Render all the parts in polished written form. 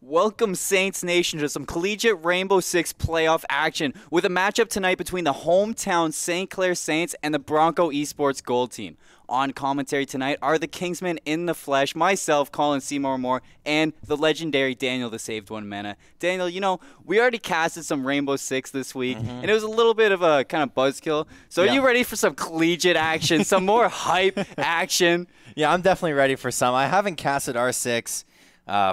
Welcome, Saints Nation, to some collegiate Rainbow Six playoff action with a matchup tonight between the hometown St. Clair Saints and the Bronco Esports Gold Team. On commentary tonight are the Kingsmen in the flesh, myself, Colin Seymour Moore, and the legendary Daniel the Saved One Mena. Daniel, you know, we already casted some Rainbow Six this week, and it was a little bit of a kind of buzzkill. So are you ready for some collegiate action, some more hype action? Yeah, I'm definitely ready for some. I haven't casted R6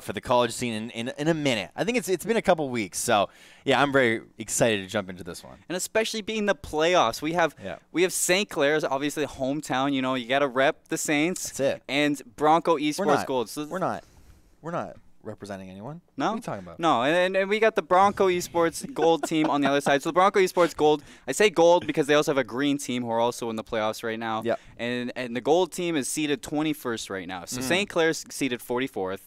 for the college scene in a minute. I think it's been a couple weeks, so yeah, I'm very excited to jump into this one. And especially being the playoffs, we have St. Clair's obviously hometown. You know, you got to rep the Saints. That's it. And Bronco Esports Gold. So we're not representing anyone. No, what are you talking about? No, and we got the Bronco Esports Gold team on the other side. So the Bronco Esports Gold, I say gold because they also have a green team who are also in the playoffs right now. Yeah. And the gold team is seeded 21st right now. So St. Clair's seeded 44th.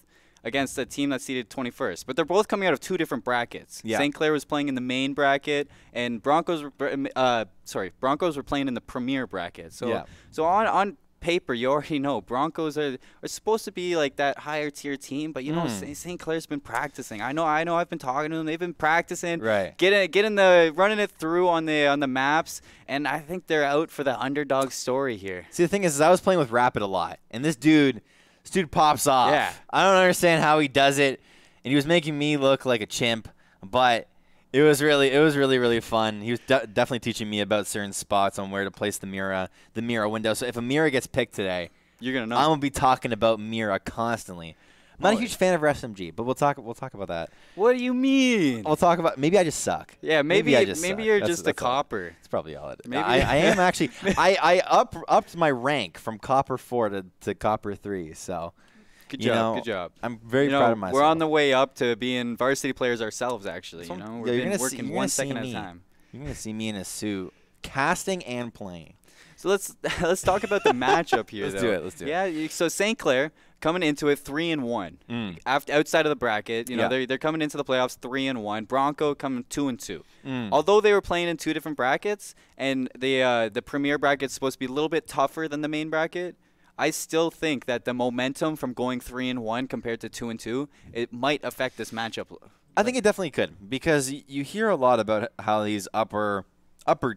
Against a team that's seeded 21st. But they're both coming out of two different brackets. Yeah. St. Clair was playing in the main bracket, and Broncos were playing in the premier bracket. So so on paper, you already know Broncos are supposed to be like that higher tier team, but you know St. Clair's been practicing. I know I've been talking to them. They've been practicing, running it through on the maps, and I think they're out for the underdog story here. See, the thing is I was playing with Rapid a lot, and this dude pops off. Yeah. I don't understand how he does it, and he was making me look like a chimp, but it was really fun. He was definitely teaching me about certain spots on where to place the Mira window. So if a Mira gets picked today, you're gonna know. I'm gonna be talking about Mira constantly. I'm not a huge fan of SMG, but we'll talk about that. What do you mean? We'll talk about maybe I just suck. Yeah, maybe you're just a copper. That's probably all it is. Maybe I am actually. I upped my rank from copper 4 to copper 3. So good job. I'm very proud of myself. We're on the way up to being varsity players ourselves. Actually, so, we're working 1 second at a time. You're gonna see me in a suit, casting and playing. So let's talk about the matchup here. Let's do it. Yeah. So St. Clair coming into it 3-1. Outside of the bracket, you know, they're coming into the playoffs 3-1. Bronco coming 2-2. Although they were playing in two different brackets, and the premier bracket's supposed to be a little bit tougher than the main bracket, I still think that the momentum from going 3-1 compared to 2-2, it might affect this matchup. I think it definitely could, because you hear a lot about how these upper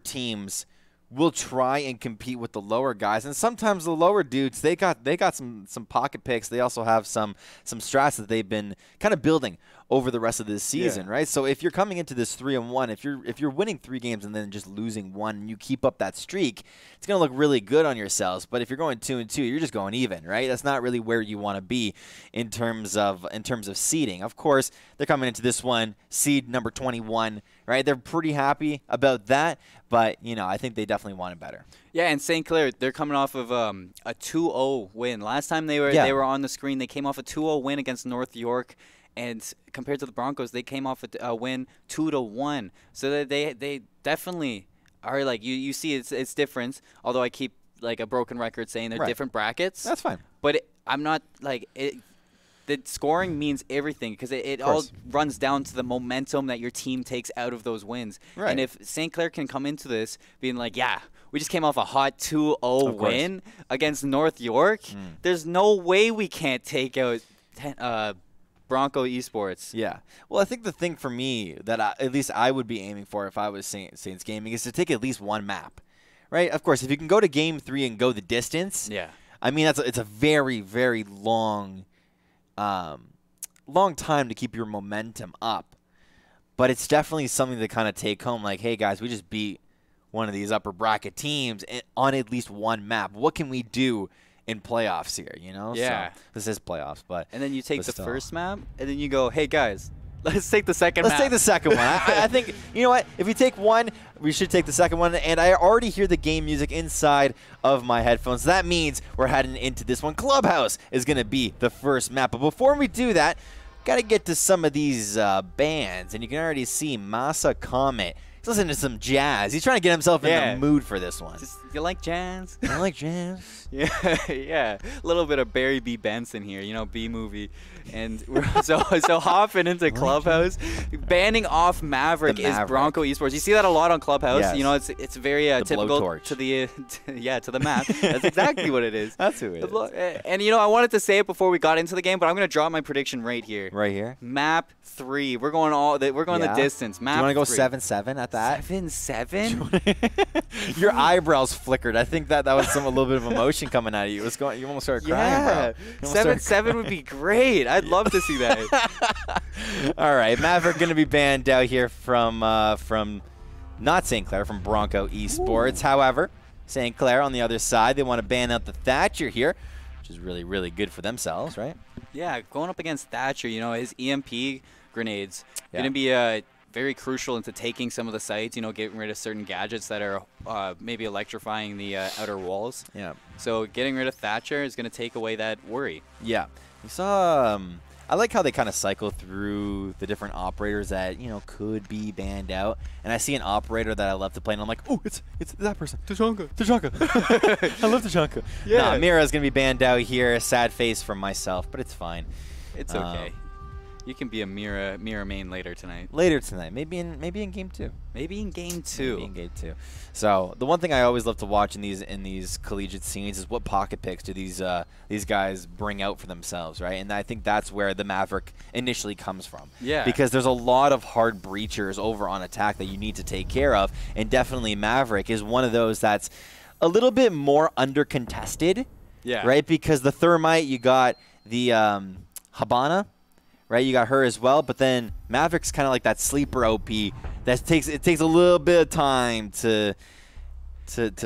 teams will try and compete with the lower guys, and sometimes the lower dudes they got some pocket picks. They also have some strats that they've been kind of building over the rest of this season, right? So if you're coming into this 3-1, if you're winning 3 games and then just losing 1, and you keep up that streak, it's gonna look really good on yourselves. But if you're going 2-2, you're just going even, right? That's not really where you want to be in terms of seeding. Of course, they're coming into this one seed number 21, right? They're pretty happy about that, but you know, I think they definitely want it better. Yeah, and St. Clair, they're coming off of a 2-0 win. Last time they were on the screen, they came off a 2-0 win against North York. And compared to the Broncos, they came off a win 2-1. So they definitely are like you see it's different. Although I keep like a broken record saying they're different brackets. That's fine. But I'm not like it. The scoring means everything because it all runs down to the momentum that your team takes out of those wins. Right. And if St. Clair can come into this being like, yeah, we just came off a hot 2-0 win against North York, there's no way we can't take out Bronco Esports. Yeah. Well, I think the thing for me that at least I would be aiming for if I was Saints Gaming is to take at least one map, right? Of course, if you can go to Game 3 and go the distance, I mean, it's a very, very long time to keep your momentum up. But it's definitely something to kind of take home, like, hey, guys, we just beat one of these upper bracket teams on at least one map. What can we do in playoffs here, you know? Yeah. So this is playoffs, but... And then you take the first map, and then you go, hey, guys, let's take the second map. Let's take the second one. I think, you know what? If we take one, we should take the second one. And I already hear the game music inside of my headphones. That means we're heading into this one. Clubhouse is going to be the first map. But before we do that, got to get to some of these bands. And you can already see Masa Comet listen to some jazz. He's trying to get himself in the mood for this one. You like jazz? I like jazz. Yeah, yeah. A little bit of Barry B. Benson here, you know, B-movie. And so hopping into Clubhouse, banning off Maverick is Bronco Esports. You see that a lot on Clubhouse. Yes. You know, it's very typical to the to the map. That's exactly what it is. That's who it is. And you know, I wanted to say it before we got into the game, but I'm gonna drop my prediction right here. Right here. Map 3. We're going the distance. Map. Do you want to go 7-7 at that? 7-7. Your eyebrows flickered. I think that was a little bit of emotion coming out of you. It was going. You almost started crying, bro. 7-7 would be great. I'd love to see that. All right, Maverick going to be banned out here from not St. Clair, from Bronco Esports. Ooh. However, St. Clair on the other side, they want to ban out the Thatcher here, which is really, really good for themselves, right? Yeah, going up against Thatcher, you know, his EMP grenades going to be very crucial into taking some of the sites, you know, getting rid of certain gadgets that are maybe electrifying the outer walls. Yeah. So getting rid of Thatcher is going to take away that worry. Yeah. You saw I like how they kind of cycle through the different operators that, you know, could be banned out. And I see an operator that I love to play, and I'm like, oh, it's that person. Tachanka. I love Tachanka. Yeah. Nah, Mira's going to be banned out here. Sad face from myself, but it's fine. It's okay. You can be a Mira main later tonight. Maybe in game 2. Maybe in game 2. Maybe in game 2. So the one thing I always love to watch in these collegiate scenes is what pocket picks do these guys bring out for themselves, right? And I think that's where the Maverick initially comes from. Yeah. Because there's a lot of hard breachers over on attack that you need to take care of, and definitely Maverick is one of those that's a little bit more under contested. Yeah. Right? Because the Thermite, you got the Habana. Right, you got her as well, but then Maverick's kind of like that sleeper OP that takes a little bit of time to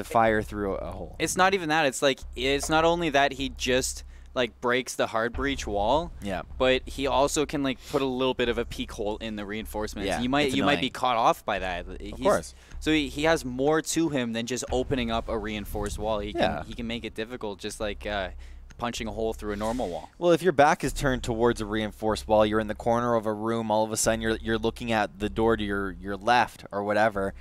fire through a hole. It's not even that. It's like it's not only that he just like breaks the hard breach wall. Yeah. But he also can like put a little bit of a peek hole in the reinforcements. Yeah. You might be caught off by that. Of course. So he has more to him than just opening up a reinforced wall. He can make it difficult, just like. Punching a hole through a normal wall. Well, if your back is turned towards a reinforced wall, you're in the corner of a room, all of a sudden you're looking at the door to your left or whatever,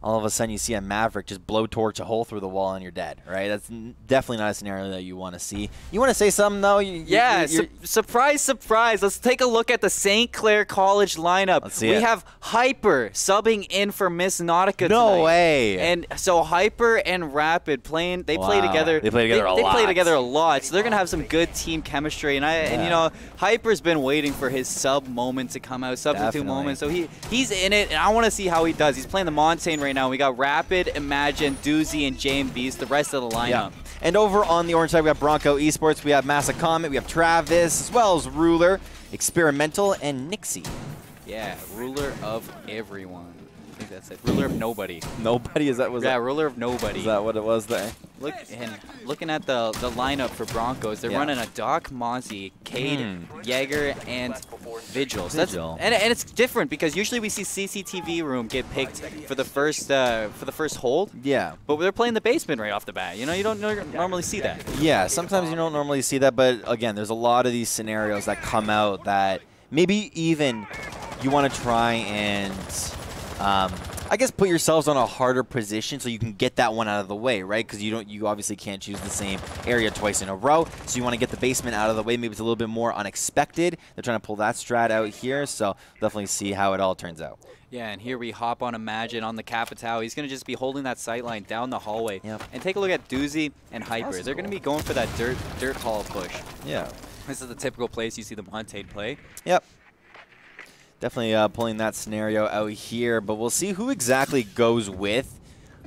all of a sudden you see a Maverick just blowtorch a hole through the wall and you're dead, right? That's definitely not a scenario that you want to see. You want to say something, though? Surprise, surprise. Let's take a look at the St. Clair College lineup. Let's see it. We have Hyper subbing in for Miss Nautica No tonight. way. And so Hyper and Rapid play together. They play together a lot. They play together a lot, so they're going to have some good team chemistry. And you know, Hyper's been waiting for his sub moment to come out, substitute moment. So he's in it, and I want to see how he does. He's playing the Montaigne right now. We got Rapid, Imagine, Doozy, and Jane Beast, the rest of the lineup. Yeah. And over on the orange side, we have Bronco Esports, we have Massa Comet, we have Travis, as well as Ruler, Experimental, and Nixie. Yeah, ruler of everyone. I think that's it. Ruler of nobody. Nobody? Ruler of nobody. Is that what it was there? Looking at the lineup for Broncos, they're running a Doc, Mozzie, Cade, Jaeger, and Vigil. So and it's different because usually we see CCTV room get picked for the first hold. Yeah. But they're playing the basement right off the bat. You know, you don't normally see that. Yeah, sometimes you don't normally see that, but again, there's a lot of these scenarios that come out that maybe even you want to try and I guess put yourselves on a harder position so you can get that one out of the way, right? Because you obviously can't choose the same area twice in a row, so you want to get the basement out of the way. Maybe it's a little bit more unexpected. They're trying to pull that strat out here, so definitely see how it all turns out. Yeah, and here we hop on Imagine on the Capitao. He's going to just be holding that sight line down the hallway. Yep. And take a look at Doozy and Hyper. They're going to be going for that dirt hall push. Yeah. This is the typical place you see the Montaigne play. Yep. Definitely pulling that scenario out here, but we'll see who exactly goes with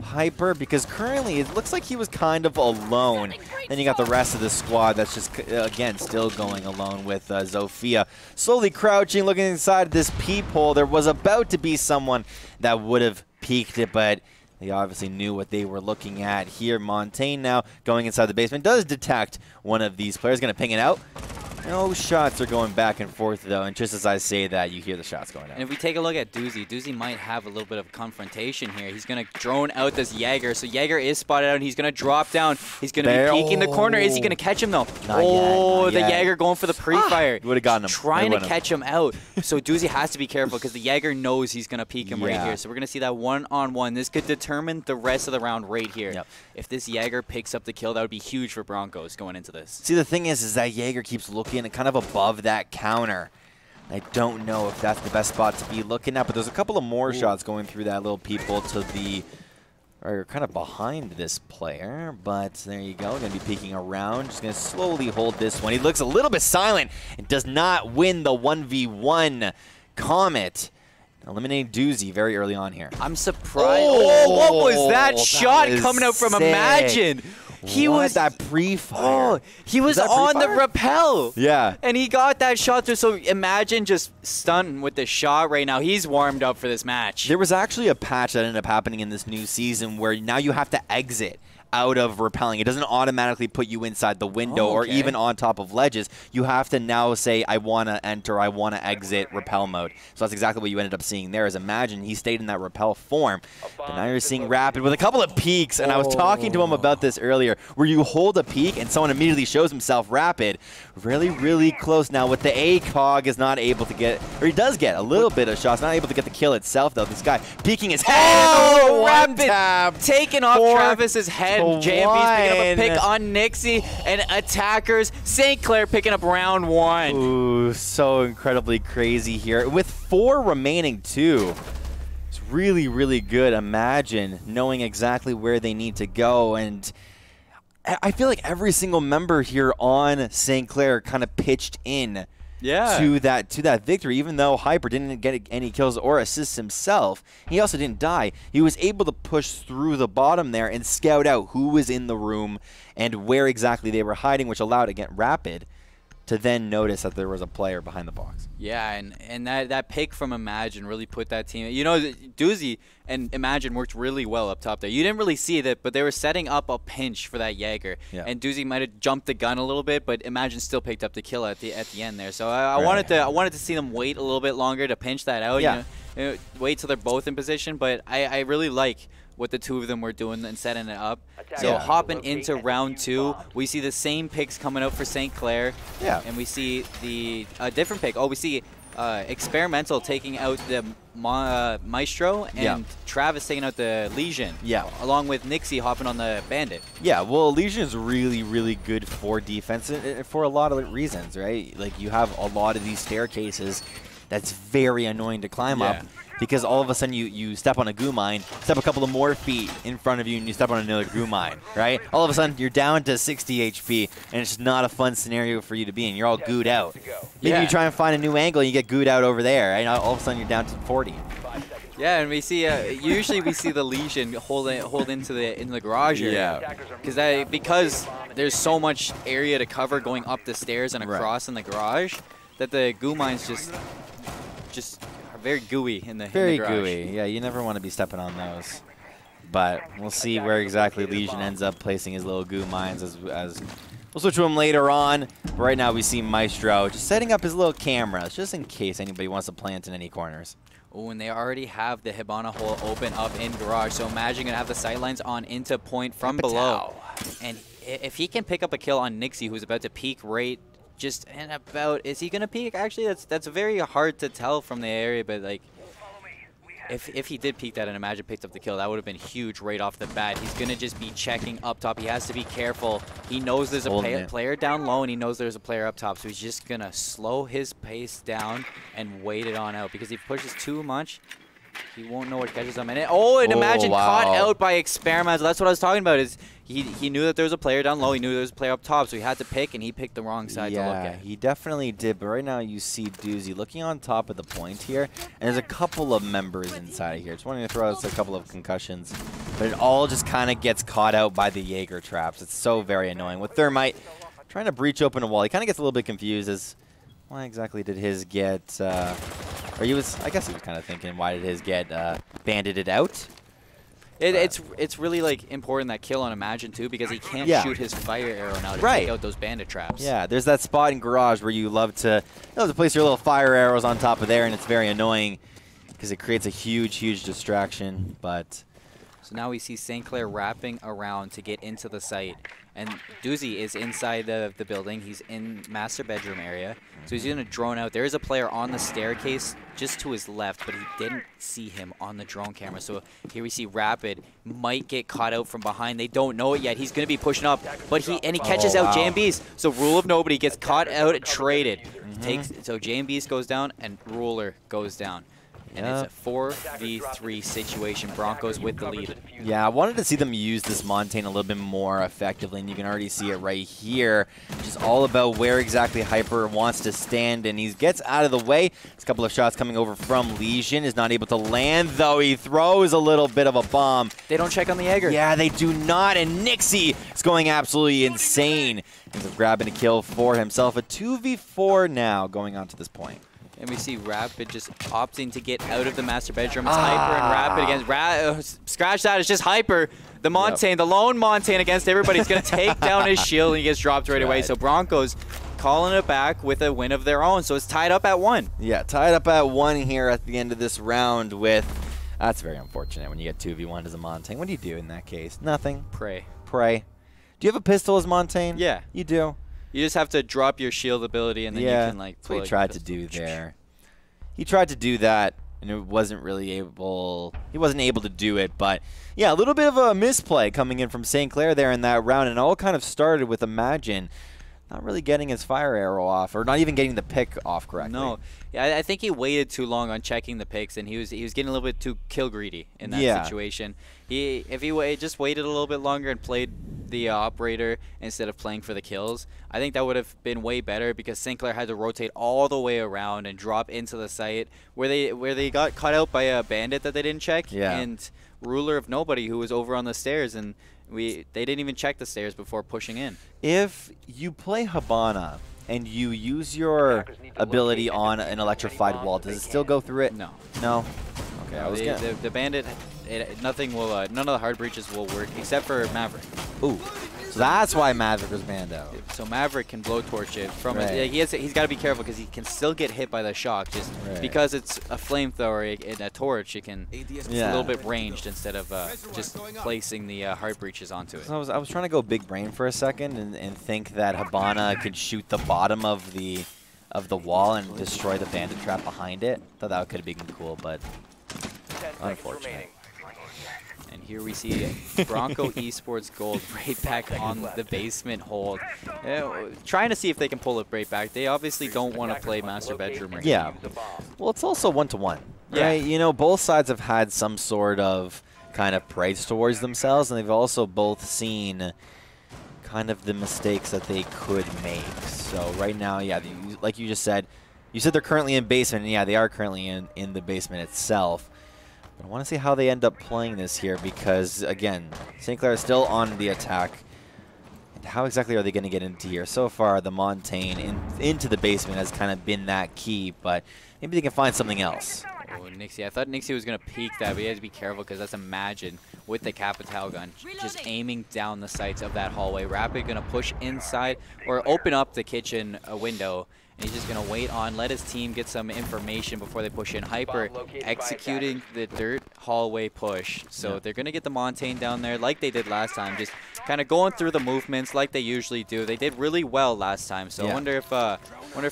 Hyper, because currently it looks like he was kind of alone. Then you got the rest of the squad that's just, again, still going alone with Zofia. Slowly crouching, looking inside this peephole. There was about to be someone that would have peeked it, but they obviously knew what they were looking at here. Montaigne now going inside the basement does detect one of these players. Going to ping it out. No shots are going back and forth, though, and just as I say that, you hear the shots going out. And if we take a look at Doozy might have a little bit of confrontation here. He's going to drone out this Jaeger. So Jaeger is spotted out, and he's going to drop down. He's going to be peeking the corner. Is he going to catch him, though? Not the yet. Jaeger going for the pre-fire. Would have gotten him. Trying to catch him out. So Doozy has to be careful because the Jaeger knows he's going to peek him right here. So we're going to see that one-on-one. This could determine the rest of the round right here. Yep. If this Jaeger picks up the kill, that would be huge for Broncos going into this. See, the thing is that Jaeger keeps looking kind of above that counter. I don't know if that's the best spot to be looking at, but there's a couple of more shots going through that little peephole to the, or kind of behind this player, but there you go. Going to be peeking around. Just going to slowly hold this one. He looks a little bit silent and does not win the 1v1 Comet. Eliminating Doozy very early on here. I'm surprised. Oh, what was that shot coming out from sick. Imagine? He was that pre-fire. Oh, he was on the rappel. Yeah. And he got that shot through. So Imagine just stunned with the shot right now. He's warmed up for this match. There was actually a patch that ended up happening in this new season where now you have to exit out of rappelling. It doesn't automatically put you inside the window or even on top of ledges. You have to now say, I want to enter, I want to exit rappel mode. So that's exactly what you ended up seeing there. Is Imagine he stayed in that rappel form. But now you're seeing Rapid with a couple of peeks, and I was talking to him about this earlier, where you hold a peek and someone immediately shows himself Rapid. Really, really close now with the ACOG is not able to get, or he does get a little bit of shots, not able to get the kill itself though. This guy peeking his head. Oh, Rapid Rapid taking off Travis's head. JMP's picking up a pick on Nixie, and attackers. St. Clair picking up round one. Ooh, so incredibly crazy here. With 4 remaining too. It's really, really good. Imagine knowing exactly where they need to go. And I feel like every single member here on St. Clair kind of pitched in to that victory. Even though Hyper didn't get any kills or assists himself, he also didn't die. He was able to push through the bottom there and scout out who was in the room and where exactly they were hiding, which allowed, again, Rapid to then notice that there was a player behind the box. Yeah, and that pick from Imagine really put that team. You know, Doozy and Imagine worked really well up top there. You didn't really see that, but they were setting up a pinch for that Jaeger. Yeah. And Doozy might have jumped the gun a little bit, but Imagine still picked up the kill at the end there. So I wanted to see them wait a little bit longer to pinch that out. Yeah. You know, wait till they're both in position, but I really like what the two of them were doing and setting it up. So hopping into round 2, we see the same picks coming out for St. Clair. Yeah. And we see the different pick. Oh, we see Experimental taking out the Maestro and Travis taking out the Legion. Yeah. Along with Nixie hopping on the Bandit. Yeah, well, Legion is really, really good for defense for a lot of reasons, right? Like, you have a lot of these staircases that's very annoying to climb up. Because all of a sudden you step on a goo mine, step a couple of more feet in front of you, and you step on another goo mine, right? All of a sudden you're down to 60 HP, and it's just not a fun scenario for you to be in. You're all gooed out. Maybe you try and find a new angle, and you get gooed out over there, right? All of a sudden you're down to 40. Yeah, and we see usually we see the Legion hold into the garage area. Because there's so much area to cover going up the stairs and across in the garage that the goo mines just very gooey in the garage. Very gooey. Yeah, you never want to be stepping on those. But we'll see where exactly Legion ends up placing his little goo mines as we'll switch to him later on. But right now we see Maestro just setting up his little cameras just in case anybody wants to plant in any corners. Oh, and they already have the Hibana hole open up in garage. So Imagine going to have the sidelines on into point from below. And if he can pick up a kill on Nixie, who's about to peek right just and about, is he gonna peek? Actually, that's very hard to tell from the area, but like if he did peek that and Imagine picked up the kill, that would have been huge right off the bat. He's gonna just be checking up top. He has to be careful. He knows there's a player down low, and he knows there's a player up top, so he's just gonna slow his pace down and wait it on out, because if he pushes too much, he won't know what catches him. And Imagine caught out by Experimental. That's what I was talking about. Is he knew that there was a player down low. He knew there was a player up top, so he had to pick, and he picked the wrong side to look at. Yeah, he definitely did. But right now you see Doozy looking on top of the point here, and there's a couple of members inside of here. Just wanting to throw out a couple of concussions, but it all just kind of gets caught out by the Jaeger traps. It's so very annoying. With Thermite trying to breach open a wall, he kind of gets a little bit confused as why exactly did his get... I guess he was kind of thinking, why did his get bandited out? It's really like important that kill on Imagine too, because he can't shoot his fire arrow now to take out those bandit traps. Yeah, there's that spot in Garage where you love to place your little fire arrows on top of there, and it's very annoying because it creates a huge distraction. But so now we see St. Clair wrapping around to get into the site. And Doozy is inside the building. He's in master bedroom area. So he's going to drone out. There is a player on the staircase just to his left, but he didn't see him on the drone camera. So here we see Rapid might get caught out from behind. They don't know it yet. He's going to be pushing up, but he catches out JMBs. So Rule of Nobody gets caught out and traded. So JMBs goes down and Ruler goes down. And it's a 4v3 situation. Broncos with the lead. Yeah, I wanted to see them use this Montaigne a little bit more effectively, and you can already see it right here. Just all about where exactly Hyper wants to stand, and he gets out of the way. There's a couple of shots coming over from Legion. Is not able to land, though. He throws a little bit of a bomb. They don't check on the Jaeger. Yeah, they do not, and Nixie is going absolutely insane. Ends up grabbing a kill for himself. A 2v4 now going on to this point. And we see Rapid just opting to get out of the master bedroom. It's Hyper and Rapid against scratch that. It's just Hyper. The Montaigne, the lone Montaigne against everybody. He's going to take down his shield, and he gets dropped right away. So Broncos calling it back with a win of their own. So it's tied up at 1. Yeah, tied up at 1 here at the end of this round with... That's very unfortunate when you get 2v1 as a Montaigne. What do you do in that case? Nothing. Pray. Do you have a pistol as Montaigne? Yeah. You do? You just have to drop your shield ability, and then you can like. That's what he tried to do there. He tried to do that, and it wasn't really able. He wasn't able to do it, but yeah, a little bit of a misplay coming in from St. Clair there in that round, and it all kind of started with Imagine not really getting his fire arrow off, or not even getting the pick off correctly. No, yeah, I think he waited too long on checking the picks, and he was getting a little bit too kill greedy in that situation. If he just waited a little bit longer and played the operator instead of playing for the kills, I think that would have been way better, because St. Clair had to rotate all the way around and drop into the site where they got caught out by a bandit that they didn't check, and Ruler of Nobody, who was over on the stairs, and they didn't even check the stairs before pushing in. If you play Habana and you use your ability on an electrified wall, does it still go through it? No. No? Okay, the bandit, nothing will, none of the hard breaches will work except for Maverick. Ooh. So that's why Maverick was banned out. So Maverick can blowtorch it from he's got to be careful, because he can still get hit by the shock, just because it's a flamethrower and a torch. It can it's a little bit ranged instead of just placing the hard breaches onto it. So I was trying to go big brain for a second and think that Habana could shoot the bottom of the wall and destroy the bandit trap behind it. Thought that could have been cool, but unfortunate. And here we see Bronco Esports Gold right back on the basement hold. Trying to see if they can pull it right back. They obviously don't want to play master bedroom right now. Well, it's also 1-to-1. Right? You know, both sides have had some sort of kind of praise towards themselves, and they've also both seen kind of the mistakes that they could make. So right now, like you just said, you said they're currently in basement, and yeah, they are currently in the basement itself. I want to see how they end up playing this here, because, again, St. Clair is still on the attack. And how exactly are they going to get into here? So far, the Montaigne into the basement has kind of been that key, but maybe they can find something else. Oh, Nixie. I thought Nixie was going to peek that, but he has to be careful, because that's Imagine with the Capital gun just aiming down the sights of that hallway. Rapid going to push inside or open up the kitchen window. And he's just going to wait on, let his team get some information before they push in. Hyper executing the dirt hallway push. So they're going to get the Montaigne down there like they did last time, just kind of going through the movements like they usually do. They did really well last time, so I wonder if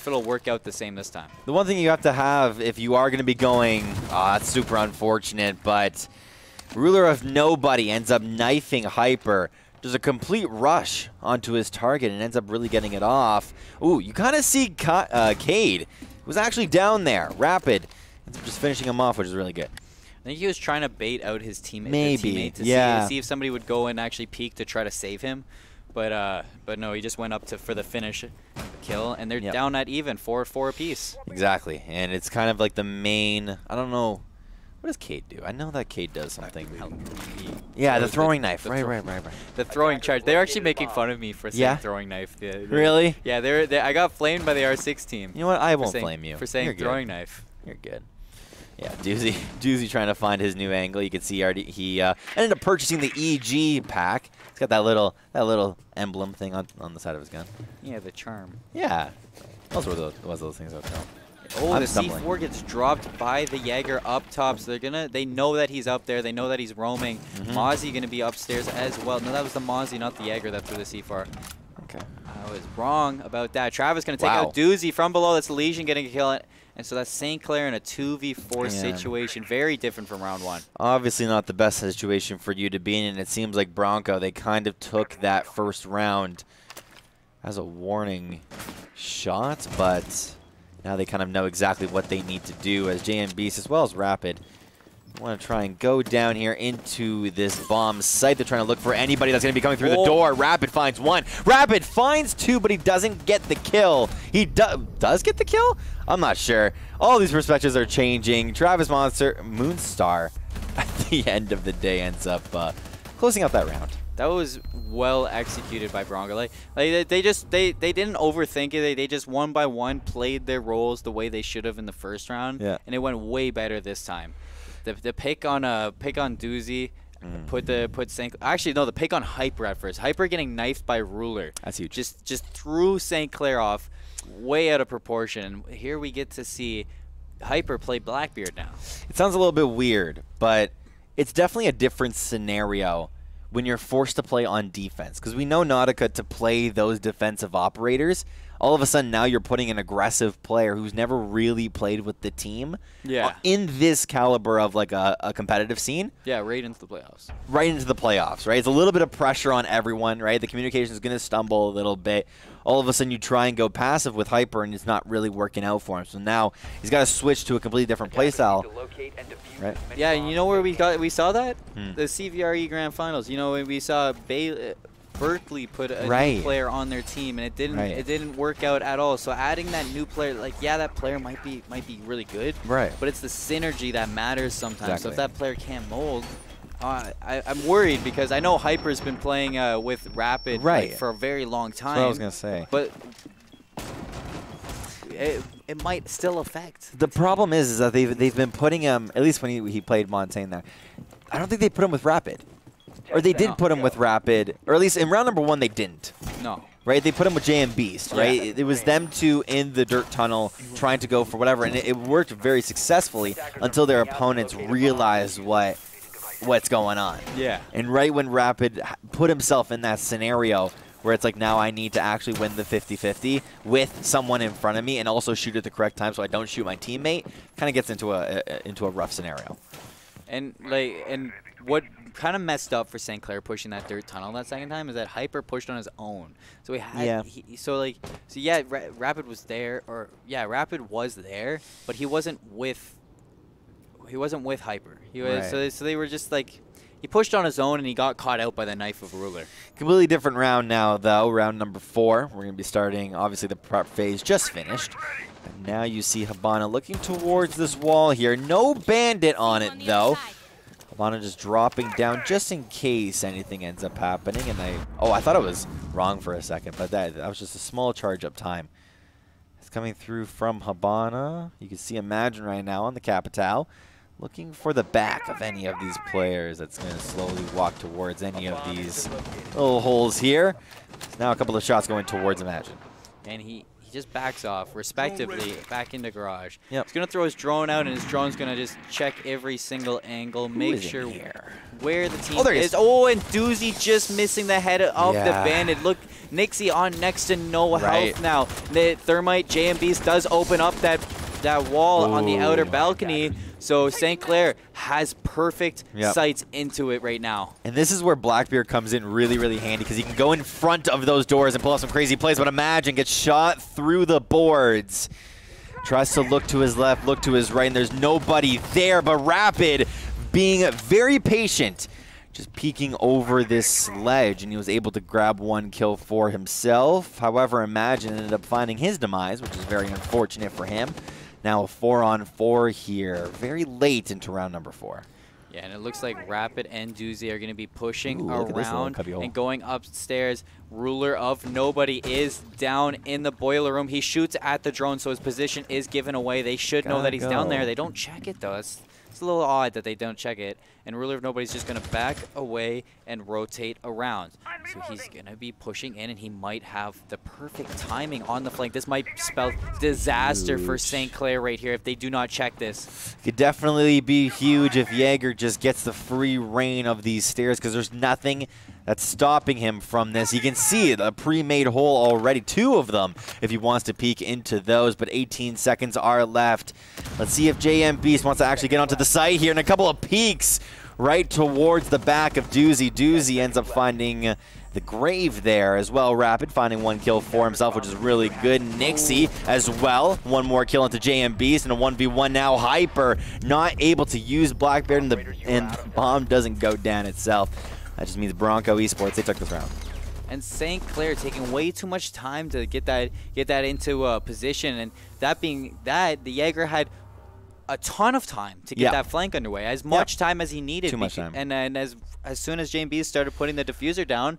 it'll work out the same this time. The one thing you have to have if you are going to be going, that's super unfortunate, but Ruler of Nobody ends up knifing Hyper. There's a complete rush onto his target and ends up really getting it off. Ooh, you kind of see Cade was actually down there. Rapid ends up just finishing him off, which is really good. I think he was trying to bait out his teammate. Maybe, to see if somebody would go and actually peek to try to save him. But no, he just went up for the finish kill, and they're down at even 4-4 apiece. Exactly, and it's kind of like the main, I don't know, what does Cade do? I know that Cade does something. Yeah, the throwing knife. Right. The throwing charge. They're actually making fun of me for saying throwing knife. Really? Yeah, I got flamed by the R6 team. You know what? I won't flame you. For saying throwing knife. You're good. Yeah, Doozy trying to find his new angle. You can see he ended up purchasing the EG pack. It's got that little emblem thing on the side of his gun. Yeah, the charm. Yeah, those were those things I was telling. Oh, the C4 gets dropped by the Jaeger up top, so they know that he's up there. They know that he's roaming. Mozzie gonna be upstairs as well. No, that was the Mozzie, not the Jaeger that threw the C4. Okay. I was wrong about that. Travis gonna take out Doozy from below. That's Legion getting a kill. And so that's St. Clair in a 2v4 situation. Very different from round 1. Obviously not the best situation for you to be in, and it seems like Bronco, they kind of took that first round as a warning shot, but now they kind of know exactly what they need to do as JMBs as well as Rapid want to try and go down here into this bomb site. They're trying to look for anybody that's going to be coming through the door. Rapid finds one. Rapid finds two, but he doesn't get the kill. He does get the kill? I'm not sure. All these perspectives are changing. Travis Moonstar, at the end of the day, ends up closing out that round. That was well executed by Bronco. Like they didn't overthink it. They just one by one played their roles the way they should have in the first round. Yeah. And it went way better this time. The pick on Doozy, the pick on Hyper at first. Hyper getting knifed by Ruler. That's huge. Just threw St. Clair off way out of proportion. Here we get to see Hyper play Blackbeard now. It sounds a little bit weird, but it's definitely a different scenario when you're forced to play on defense, because we know Nautica to play those defensive operators. All of a sudden now you're putting an aggressive player who's never really played with the team in this caliber of like a competitive scene. Yeah, right into the playoffs. Right into the playoffs, right? It's a little bit of pressure on everyone, right? The communication is going to stumble a little bit. All of a sudden you try and go passive with Hyper and it's not really working out for him. So now he's got to switch to a completely different playstyle. Right? Yeah, and you know where we saw that? The CVRE Grand Finals. You know, when we saw Berkeley put a new player on their team, and it didn't work out at all. So adding that new player, like, yeah, that player might be really good, but it's the synergy that matters sometimes. Exactly. So if that player can't mold, I'm worried because I know Hyper's been playing with Rapid for a very long time. That's what I was gonna say. But it might still affect. The problem is that they've been putting him, at least when he played Montaigne there, I don't think they put him with Rapid. Or they did put him with Rapid, or at least in round number 1 they didn't. No. Right? They put him with JM Beast, right? Yeah. It was them two in the dirt tunnel trying to go for whatever, and it worked very successfully until their opponents realized what's going on. Yeah. And right when Rapid put himself in that scenario where it's like, now I need to actually win the 50-50 with someone in front of me and also shoot at the correct time so I don't shoot my teammate, kind of gets into a rough scenario. And what kind of messed up for St. Clair pushing that dirt tunnel that second time is that Hyper pushed on his own. So he had Rapid was there, Rapid was there, but he wasn't with Hyper. He was so they were just like, he pushed on his own and he got caught out by the knife of Ruler. Completely different round now though, round number 4. We're going to be starting, obviously the prep phase just finished. And now you see Habana looking towards this wall here. No bandit on it though. Habana just dropping down just in case anything ends up happening. And I thought it was wrong for a second, but that was just a small charge up time. It's coming through from Habana. You can see Imagine right now on the Capital, looking for the back of any of these players that's going to slowly walk towards any of these little holes here. Now a couple of shots going towards Imagine. And he just backs off, respectively, back into garage. Yep. He's going to throw his drone out, and his drone's going to just check every single angle, make sure where the team is. Oh, and Doozy just missing the head of the bandit. Look, Nixie on next to no health now. The Thermite JMBs does open up that wall on the outer balcony. So St. Clair has perfect sights into it right now. And this is where Blackbeard comes in really, really handy because he can go in front of those doors and pull off some crazy plays. But Imagine gets shot through the boards. Tries to look to his left, look to his right, and there's nobody there. But Rapid being very patient, just peeking over this ledge, and he was able to grab one kill for himself. However, Imagine ended up finding his demise, which is very unfortunate for him. Now a 4-on-4 here, very late into round number 4. Yeah, and it looks like Rapid and Doozy are going to be pushing look at this little around cubby hole. and going upstairs. Ruler of Nobody is down in the boiler room. He shoots at the drone, so his position is given away. They should know that he's down there. They don't check it, though. It's a little odd that they don't check it. And Ruler of Nobody's just going to back away and rotate around. So he's going to be pushing in, and he might have the perfect timing on the flank. This might spell disaster for St. Clair right here if they do not check this. Could definitely be huge if Jaeger just gets the free reign of these stairs, because there's nothing that's stopping him from this. You can see the pre-made hole already, 2 of them, if he wants to peek into those, but 18 seconds are left. Let's see if JM Beast wants to actually get onto the site here, and a couple of peeks right towards the back of Doozy. Doozy ends up finding the grave there as well. Rapid finding 1 kill for himself, which is really good. Nixie as well. 1 more kill into JM Beast, and a 1v1 now. Hyper not able to use Blackbeard, and the bomb doesn't go down itself. That just means Bronco Esports, they took this round. And St. Clair taking way too much time to get that into position, and that being that, the Jaeger had a ton of time to get that flank underway, as much time as he needed. Too much time. And as soon as JMB started putting the diffuser down,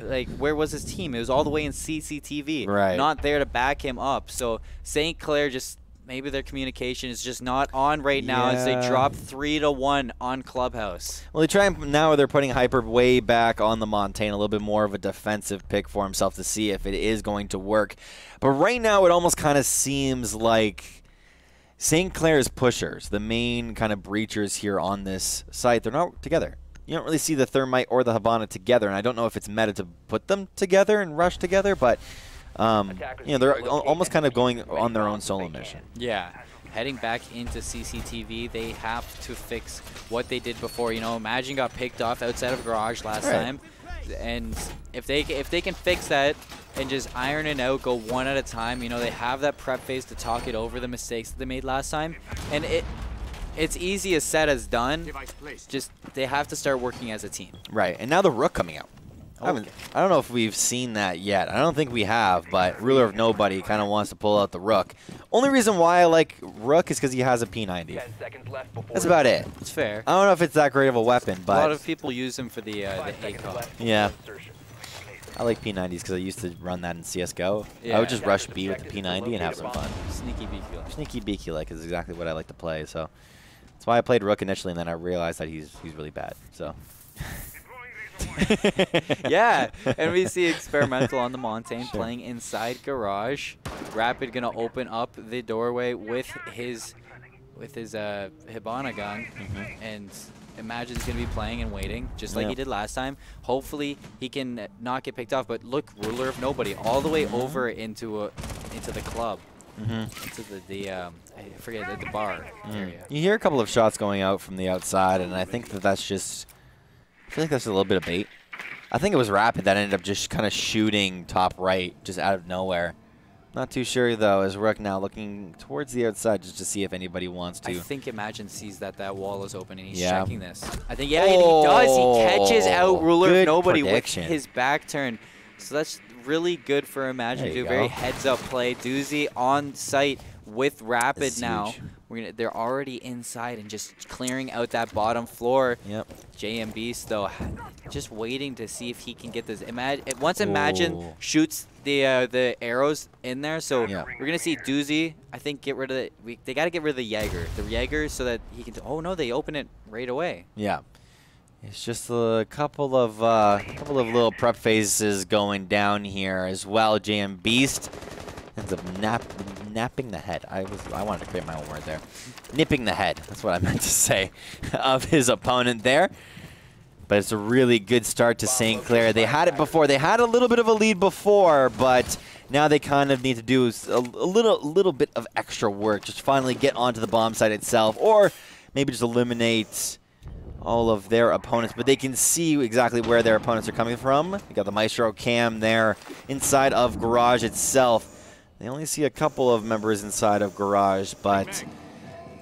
like, where was his team? It was all the way in CCTV, not there to back him up. So St. Clair just, maybe their communication is just not on right now as they drop 3-1 on Clubhouse. Well, they try and now they're putting Hyper way back on the Montaigne, a little bit more of a defensive pick for himself to see if it is going to work. But right now it almost kind of seems like St. Clair's pushers, the main kind of breachers here on this site, they're not together. You don't really see the Thermite or the Havana together, and I don't know if it's meta to put them together and rush together, but you know, they're almost kind of going on their own solo mission. Yeah. Heading back into CCTV, they have to fix what they did before. You know, Imagine got picked off outside of Garage last time, and if they can fix that and just iron it out, go 1 at a time, you know, they have that prep phase to talk it over the mistakes that they made last time, and it's easy as said as done. Just they have to start working as a team. Right, and now the Rook coming out. I don't know if we've seen that yet. I don't think we have, but Ruler of Nobody kind of wants to pull out the Rook. Only reason why I like Rook is because he has a P90. That's about it. It's fair. I don't know if it's that great of a weapon, but a lot of people use him for the ACOG. Yeah. I like P90s because I used to run that in CSGO. Yeah. I would just rush B with the P90 and have some fun. Sneaky beaky. Sneaky beaky like is exactly what I like to play. So that's why I played Rook initially, and then I realized that he's really bad. So. Yeah, and we see Experimental on the Montaigne playing inside Garage. Rapid gonna open up the doorway with his Hibana gun, and Imagine's gonna be playing and waiting just like he did last time. Hopefully he can not get picked off. But look, Ruler of Nobody all the way over into the club, into the I forget the bar area. You hear a couple of shots going out from the outside, and I think that's just. I feel like that's a little bit of bait. I think it was Rapid that ended up just kind of shooting top right, just out of nowhere. Not too sure, though, as Rook now looking towards the outside just to see if anybody wants to. I think Imagine sees that wall is open, and he's checking this. I think, and he does. He catches out Ruler of Nobody with his back turn. So that's really good for Imagine to do. Very heads-up play. Doozy on site with Rapid now. They're already inside and just clearing out that bottom floor. JM Beast, though, just waiting to see if he can get this. Once Imagine shoots the arrows in there, so we're gonna see Doozy. I think get rid of they got to get rid of the Jaeger, so that he can. Oh no, they open it right away. Yeah, it's just a couple of little prep phases going down here as well. JM Beast ends up napping the head. I wanted to create my own word there. Nipping the head. That's what I meant to say of his opponent there. But it's a really good start to St. Clair. They had it before. They had a little bit of a lead before, but now they kind of need to do a little bit of extra work. Just finally get onto the bomb site itself, or maybe just eliminate all of their opponents. But they can see exactly where their opponents are coming from. You got the Maestro Cam there inside of Garage itself. They only see a couple of members inside of Garage, but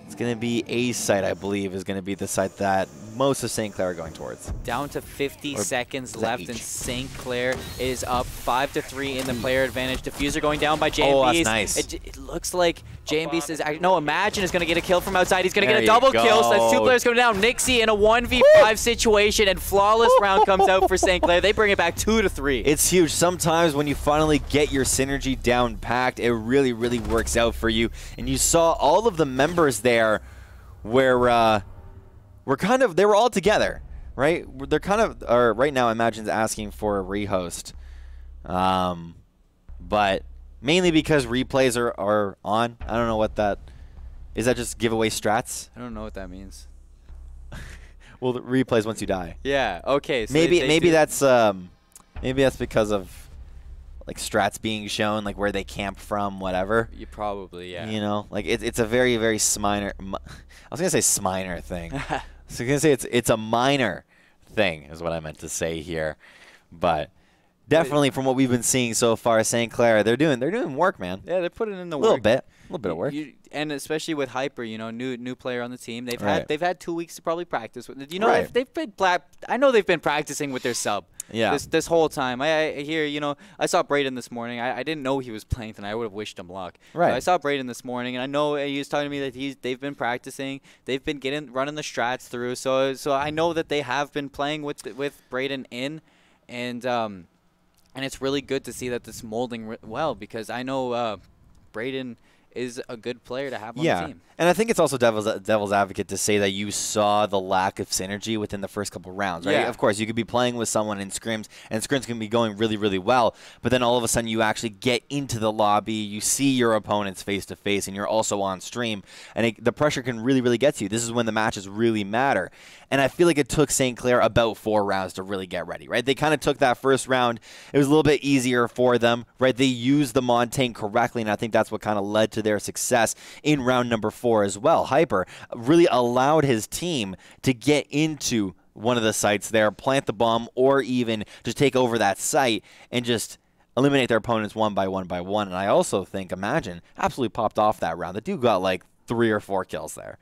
it's going to be A site, I believe, is going to be the site that most of St. Clair are going towards. Down to 50 seconds left, and each? St. Clair is up 5-3 in the player advantage. Diffuser going down by JMB. Oh, that's nice. It looks like JMB is actually, no, Imagine is going to get a kill from outside. He's going to get a There you double kill. So that's 2 go. players coming down. Nixie in a 1v5 situation, and flawless round comes out for St. Clair. They bring it back 2-3. It's huge. Sometimes when you finally get your synergy down packed, it really, really works out for you. And you saw all of the members there where they were all together, right? They're kind of, or right now Imagine's asking for a rehost. But mainly because replays are on. I don't know what that, is that just giveaway strats? I don't know what that means. Well, the replays once you die. Yeah, okay. So Maybe that's because of like strats being shown, like where they camp from, whatever. You probably, yeah. You know, like it's a very, very minor. I was gonna say sminer thing. So I was gonna say it's a minor thing is what I meant to say here, but definitely from what we've been seeing so far, St. Clair, they're doing work, man. Yeah, they're putting in the A work. little bit of work. And especially with Hyper, you know, new player on the team. They've Right. had 2 weeks to probably practice with. You know, Right. I know they've been practicing with their sub. Yeah. This whole time. I hear, you know, I saw Braden this morning. I didn't know he was playing tonight. I would have wished him luck. Right. But I saw Braden this morning, and I know he was telling me that they've been practicing. They've been running the strats through. So I know that they have been playing with Braden in, and it's really good to see that this molding well, because I know Braden is a good player to have on the team. And I think it's also devil's advocate to say that you saw the lack of synergy within the first couple rounds, right? Yeah. Of course, you could be playing with someone in scrims, and scrims can be going really, really well, but then all of a sudden you actually get into the lobby, you see your opponents face to face, and you're also on stream, and the pressure can really, really get to you. This is when the matches really matter. And I feel like it took St. Clair about 4 rounds to really get ready, right? They kind of took that first round. It was a little bit easier for them, right? They used the Montaigne correctly, and I think that's what kind of led to their success in round number 4 as well. Hyper really allowed his team to get into one of the sites there, plant the bomb, or even just take over that site and just eliminate their opponents one by one by one. And I also think Imagine absolutely popped off that round. The dude got like 3 or 4 kills there.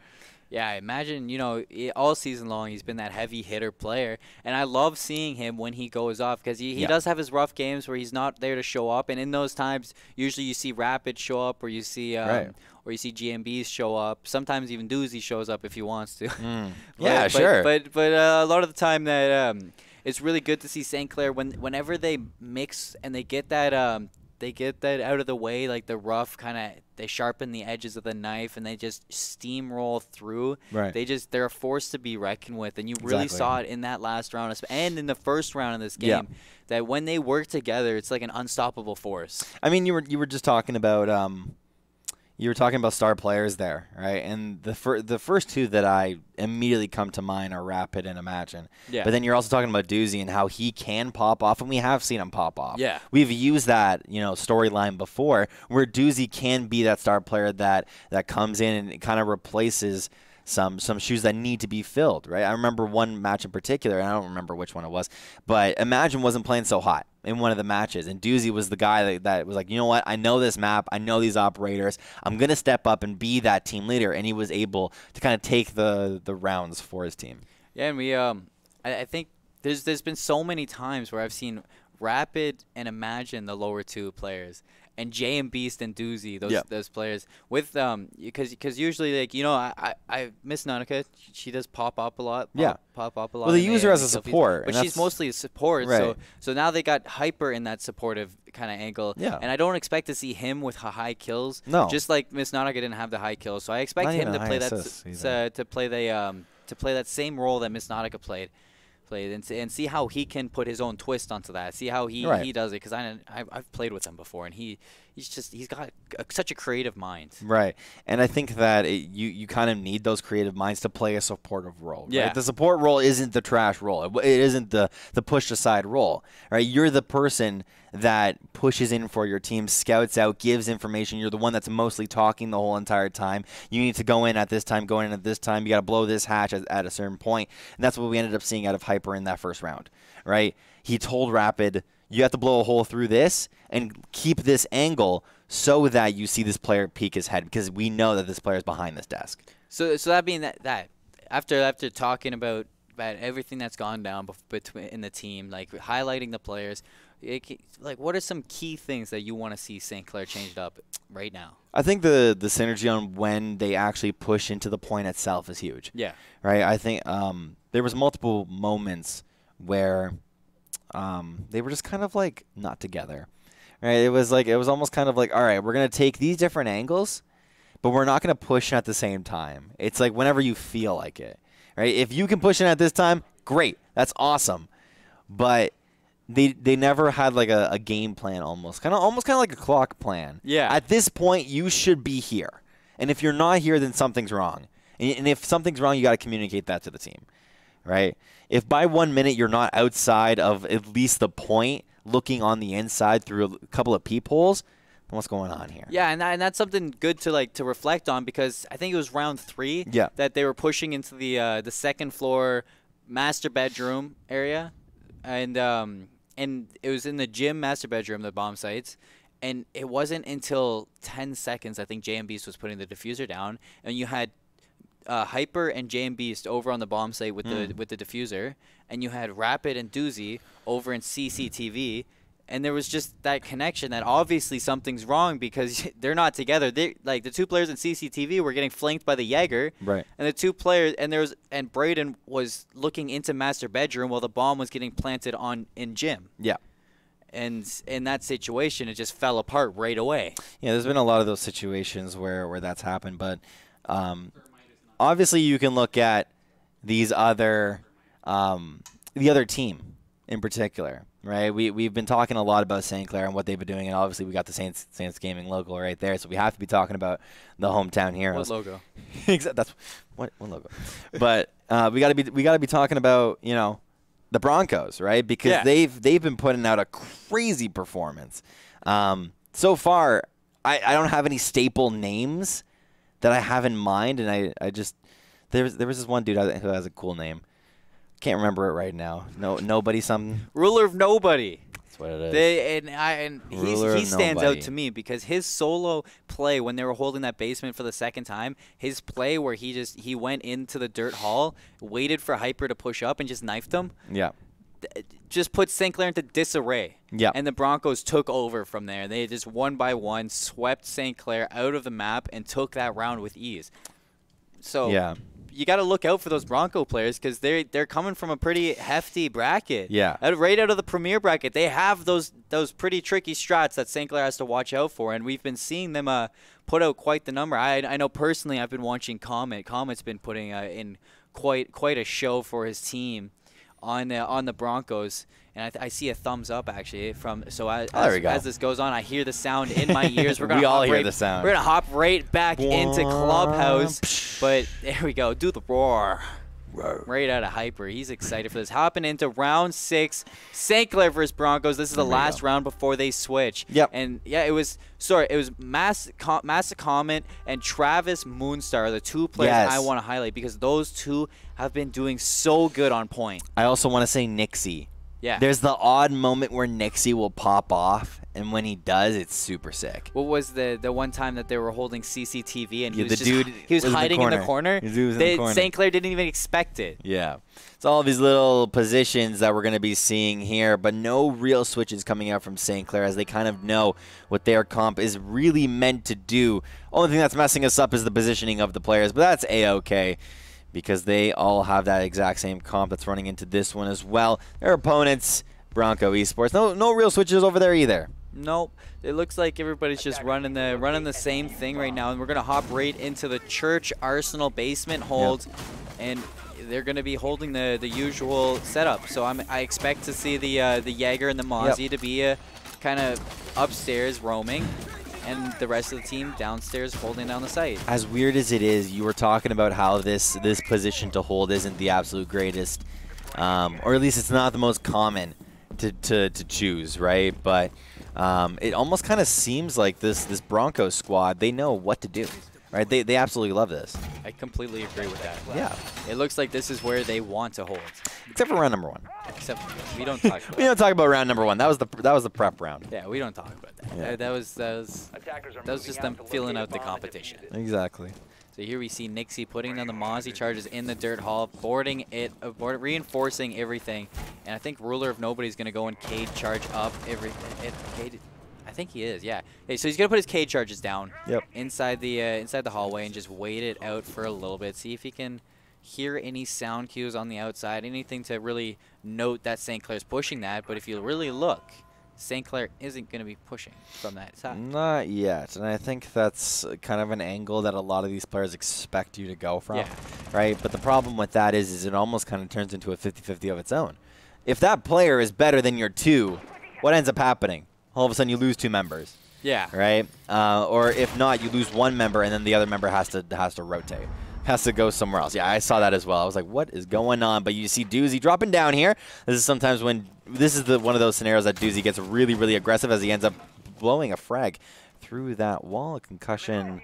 Yeah, Imagine, you know, all season long he's been that heavy hitter player, and I love seeing him when he goes off, because he does have his rough games where he's not there to show up, and in those times usually you see Rapid show up, or you see or you see GMBs show up. Sometimes even Doozy shows up if he wants to. Sure. But a lot of the time that it's really good to see St. Clair whenever they mix and they get that out of the way, like the rough kind of, they sharpen the edges of the knife and they just steamroll through. Right. They're a force to be reckoned with, and you really saw it in that last round and in the first round of this game. That when they work together, it's like an unstoppable force. I mean, you were just talking about star players there, right? And the first 2 that I immediately come to mind are Rapid and Imagine. Yeah. But then you're also talking about Doozy and how he can pop off, and we have seen him pop off. Yeah. We've used that, storyline before, where Doozy can be that star player that comes in and kind of replaces some shoes that need to be filled, right? I remember one match in particular, and I don't remember which one it was, but Imagine wasn't playing so hot in one of the matches, and Doozy was the guy that was like, you know what, I know this map, I know these operators, I'm going to step up and be that team leader, and he was able to kind of take the rounds for his team. Yeah, and we I think there's been so many times where I've seen Rapid and Imagine, the lower 2 players, and Jay and Beast and Doozy, those players, with because usually, like, I Miss Nautica, she does pop up a lot. Pop up a lot. Well, they use her as a support, but she's mostly a support. Right. So now they got Hyper in that supportive kind of angle. Yeah. And I don't expect to see him with high kills. No. Just like Miss Nautica didn't have the high kills, so I expect him to play that same role that Miss Nautica played and see how he can put his own twist onto that. See how he does it, because I've played with him before, and he's got such a creative mind. Right, and I think that you kind of need those creative minds to play a supportive role. Yeah, right? The support role isn't the trash role. It isn't the push aside role. Right, you're the person that pushes in for your team, scouts out, gives information. You're the one that's mostly talking the whole entire time. You need to go in at this time, go in at this time. You got to blow this hatch at a certain point, and that's what we ended up seeing out of Hyper in that first round. Right, he told Rapid, you have to blow a hole through this and keep this angle so that you see this player peek his head, because we know that this player is behind this desk. So that being that after talking about about everything that's gone down between in the team, like highlighting the players. Like, what are some key things that you want to see St. Clair changed up right now? I think the synergy on when they actually push into the point itself is huge. Yeah. Right. I think there was multiple moments where they were just kind of like not together. Right. It was almost kind of like, all right, we're gonna take these different angles, but we're not gonna push at the same time. It's like whenever you feel like it. Right. If you can push in at this time, great. That's awesome. But they never had like a game plan almost kind of like a clock plan. Yeah. At this point, you should be here. And if you're not here, then something's wrong. And if something's wrong, you got to communicate that to the team. Right? If by 1 minute you're not outside of at least the point, looking on the inside through a couple of peepholes, then what's going on here? Yeah, and that's something good to reflect on, because I think it was round 3 that they were pushing into the second floor master bedroom area, and it was in the gym master bedroom, the bomb sites, and it wasn't until 10 seconds, I think, JM Beast was putting the diffuser down, and you had Hyper and JM Beast over on the bomb site with the diffuser, and you had Rapid and Doozy over in CCTV, and there was just that connection that obviously something's wrong because they're not together. Like the two players in CCTV were getting flanked by the Jaeger, right? And the two players, and Braden was looking into master bedroom while the bomb was getting planted in gym. Yeah. And in that situation, it just fell apart right away. Yeah, there's been a lot of those situations where that's happened, but obviously you can look at these other the other team in particular. Right, we've been talking a lot about St. Clair and what they've been doing, and obviously we got the Saints Gaming logo right there, so we have to be talking about the hometown heroes. What logo? Exactly. That's what logo. But we got to be talking about the Broncos, right? Because they've been putting out a crazy performance. So far, I don't have any staple names that I have in mind, and I just there was this one dude who has a cool name. Can't remember it right now. Nobody something. Ruler of Nobody. That's what it is. He stands out to me because his solo play when they were holding that basement for the second time, his play where he went into the dirt hall, waited for Hyper to push up and just knifed him. Yeah. Just put St. Clair into disarray. Yeah. And the Broncos took over from there. They just one by one swept St. Clair out of the map and took that round with ease. So yeah. You got to look out for those Bronco players because they're coming from a pretty hefty bracket. Yeah. Right out of the premier bracket, they have those pretty tricky strats that St. Clair has to watch out for, and we've been seeing them put out quite the number. I know personally I've been watching Comet. Comet's been putting in quite a show for his team on the Broncos. And I see a thumbs up actually as this goes on. I hear the sound in my ears. We all hear the sound. We're gonna hop right back into Clubhouse, but there we go. Do the roar. Right out of Hyper. He's excited for this. Hopping into round 6, St. Clair versus Broncos. This is the last round before they switch. Yep. And yeah, it was Master Comment and Travis Moonstar, the two players I want to highlight because those two have been doing so good on point. I also want to say Nixie. Yeah. There's the odd moment where Nixie will pop off, and when he does, it's super sick. What was the one time that they were holding CCTV and he he was hiding in the corner? St. Clair didn't even expect it. Yeah. It's all these little positions that we're going to be seeing here, but no real switches coming out from St. Clair as they kind of know what their comp is really meant to do. Only thing that's messing us up is the positioning of the players, but that's A-okay. Because they all have that exact same comp that's running into this one as well. Their opponents, Bronco Esports. No real switches over there either. Nope. It looks like everybody's just running the same thing right now, and we're gonna hop right into the Church Arsenal basement hold, and they're gonna be holding the usual setup. So I expect to see the Jaeger and the Mozzie to be kind of upstairs roaming, and the rest of the team downstairs holding down the site. As weird as it is, you were talking about how this position to hold isn't the absolute greatest, or at least it's not the most common to choose, right? But it almost kind of seems like this Broncos squad, they know what to do, right? They absolutely love this. I completely agree with that. Yeah. It looks like this is where they want to hold. Except for round number 1. Except we don't talk about we don't talk about round number 1. That was the prep round. Yeah, we don't talk about that. Yeah. That was just them feeling out the competition. Exactly. So here we see Nixie putting down the Mozzie charges in the dirt hall, boarding it, reinforcing everything. And I think Ruler of Nobody's going to go and Cade charge up everything. I think he is, yeah. Okay, so he's going to put his Cade charges down inside the hallway and just wait it out for a little bit. See if he can hear any sound cues on the outside, anything to really note that St. Clair's pushing that. But if you really look, St. Clair isn't going to be pushing from that side. Not yet, and I think that's kind of an angle that a lot of these players expect you to go from, right? But the problem with that is it almost kind of turns into a 50-50 of its own. If that player is better than your 2, what ends up happening? All of a sudden you lose 2 members. Yeah. Right? Or if not, you lose 1 member, and then the other member has to rotate. Has to go somewhere else. Yeah, I saw that as well. I was like, what is going on? But you see Doozy dropping down here. This is sometimes when this is one of those scenarios that Doozy gets really, really aggressive as he ends up blowing a frag through that wall. A concussion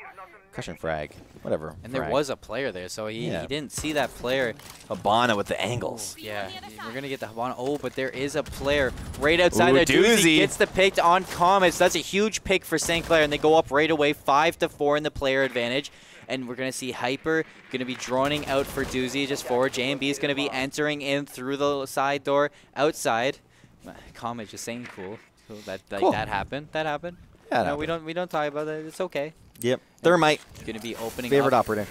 frag, whatever. And there was a player there, so he didn't see that player. Habana with the angles. Yeah, we're going to get the Habana. Oh, but there is a player right outside there. Doozy gets the pick on Comets. That's a huge pick for St. Clair, and they go up right away, 5-4 in the player advantage. And we're going to see Hyper going to be droning out for Doozy just forward. JMB is going to be entering in through the side door outside. Comet just saying cool. So that happened. That happened. Yeah, no, we don't talk about that. It's okay. Yep. Thermite. Going to be opening favorite operator.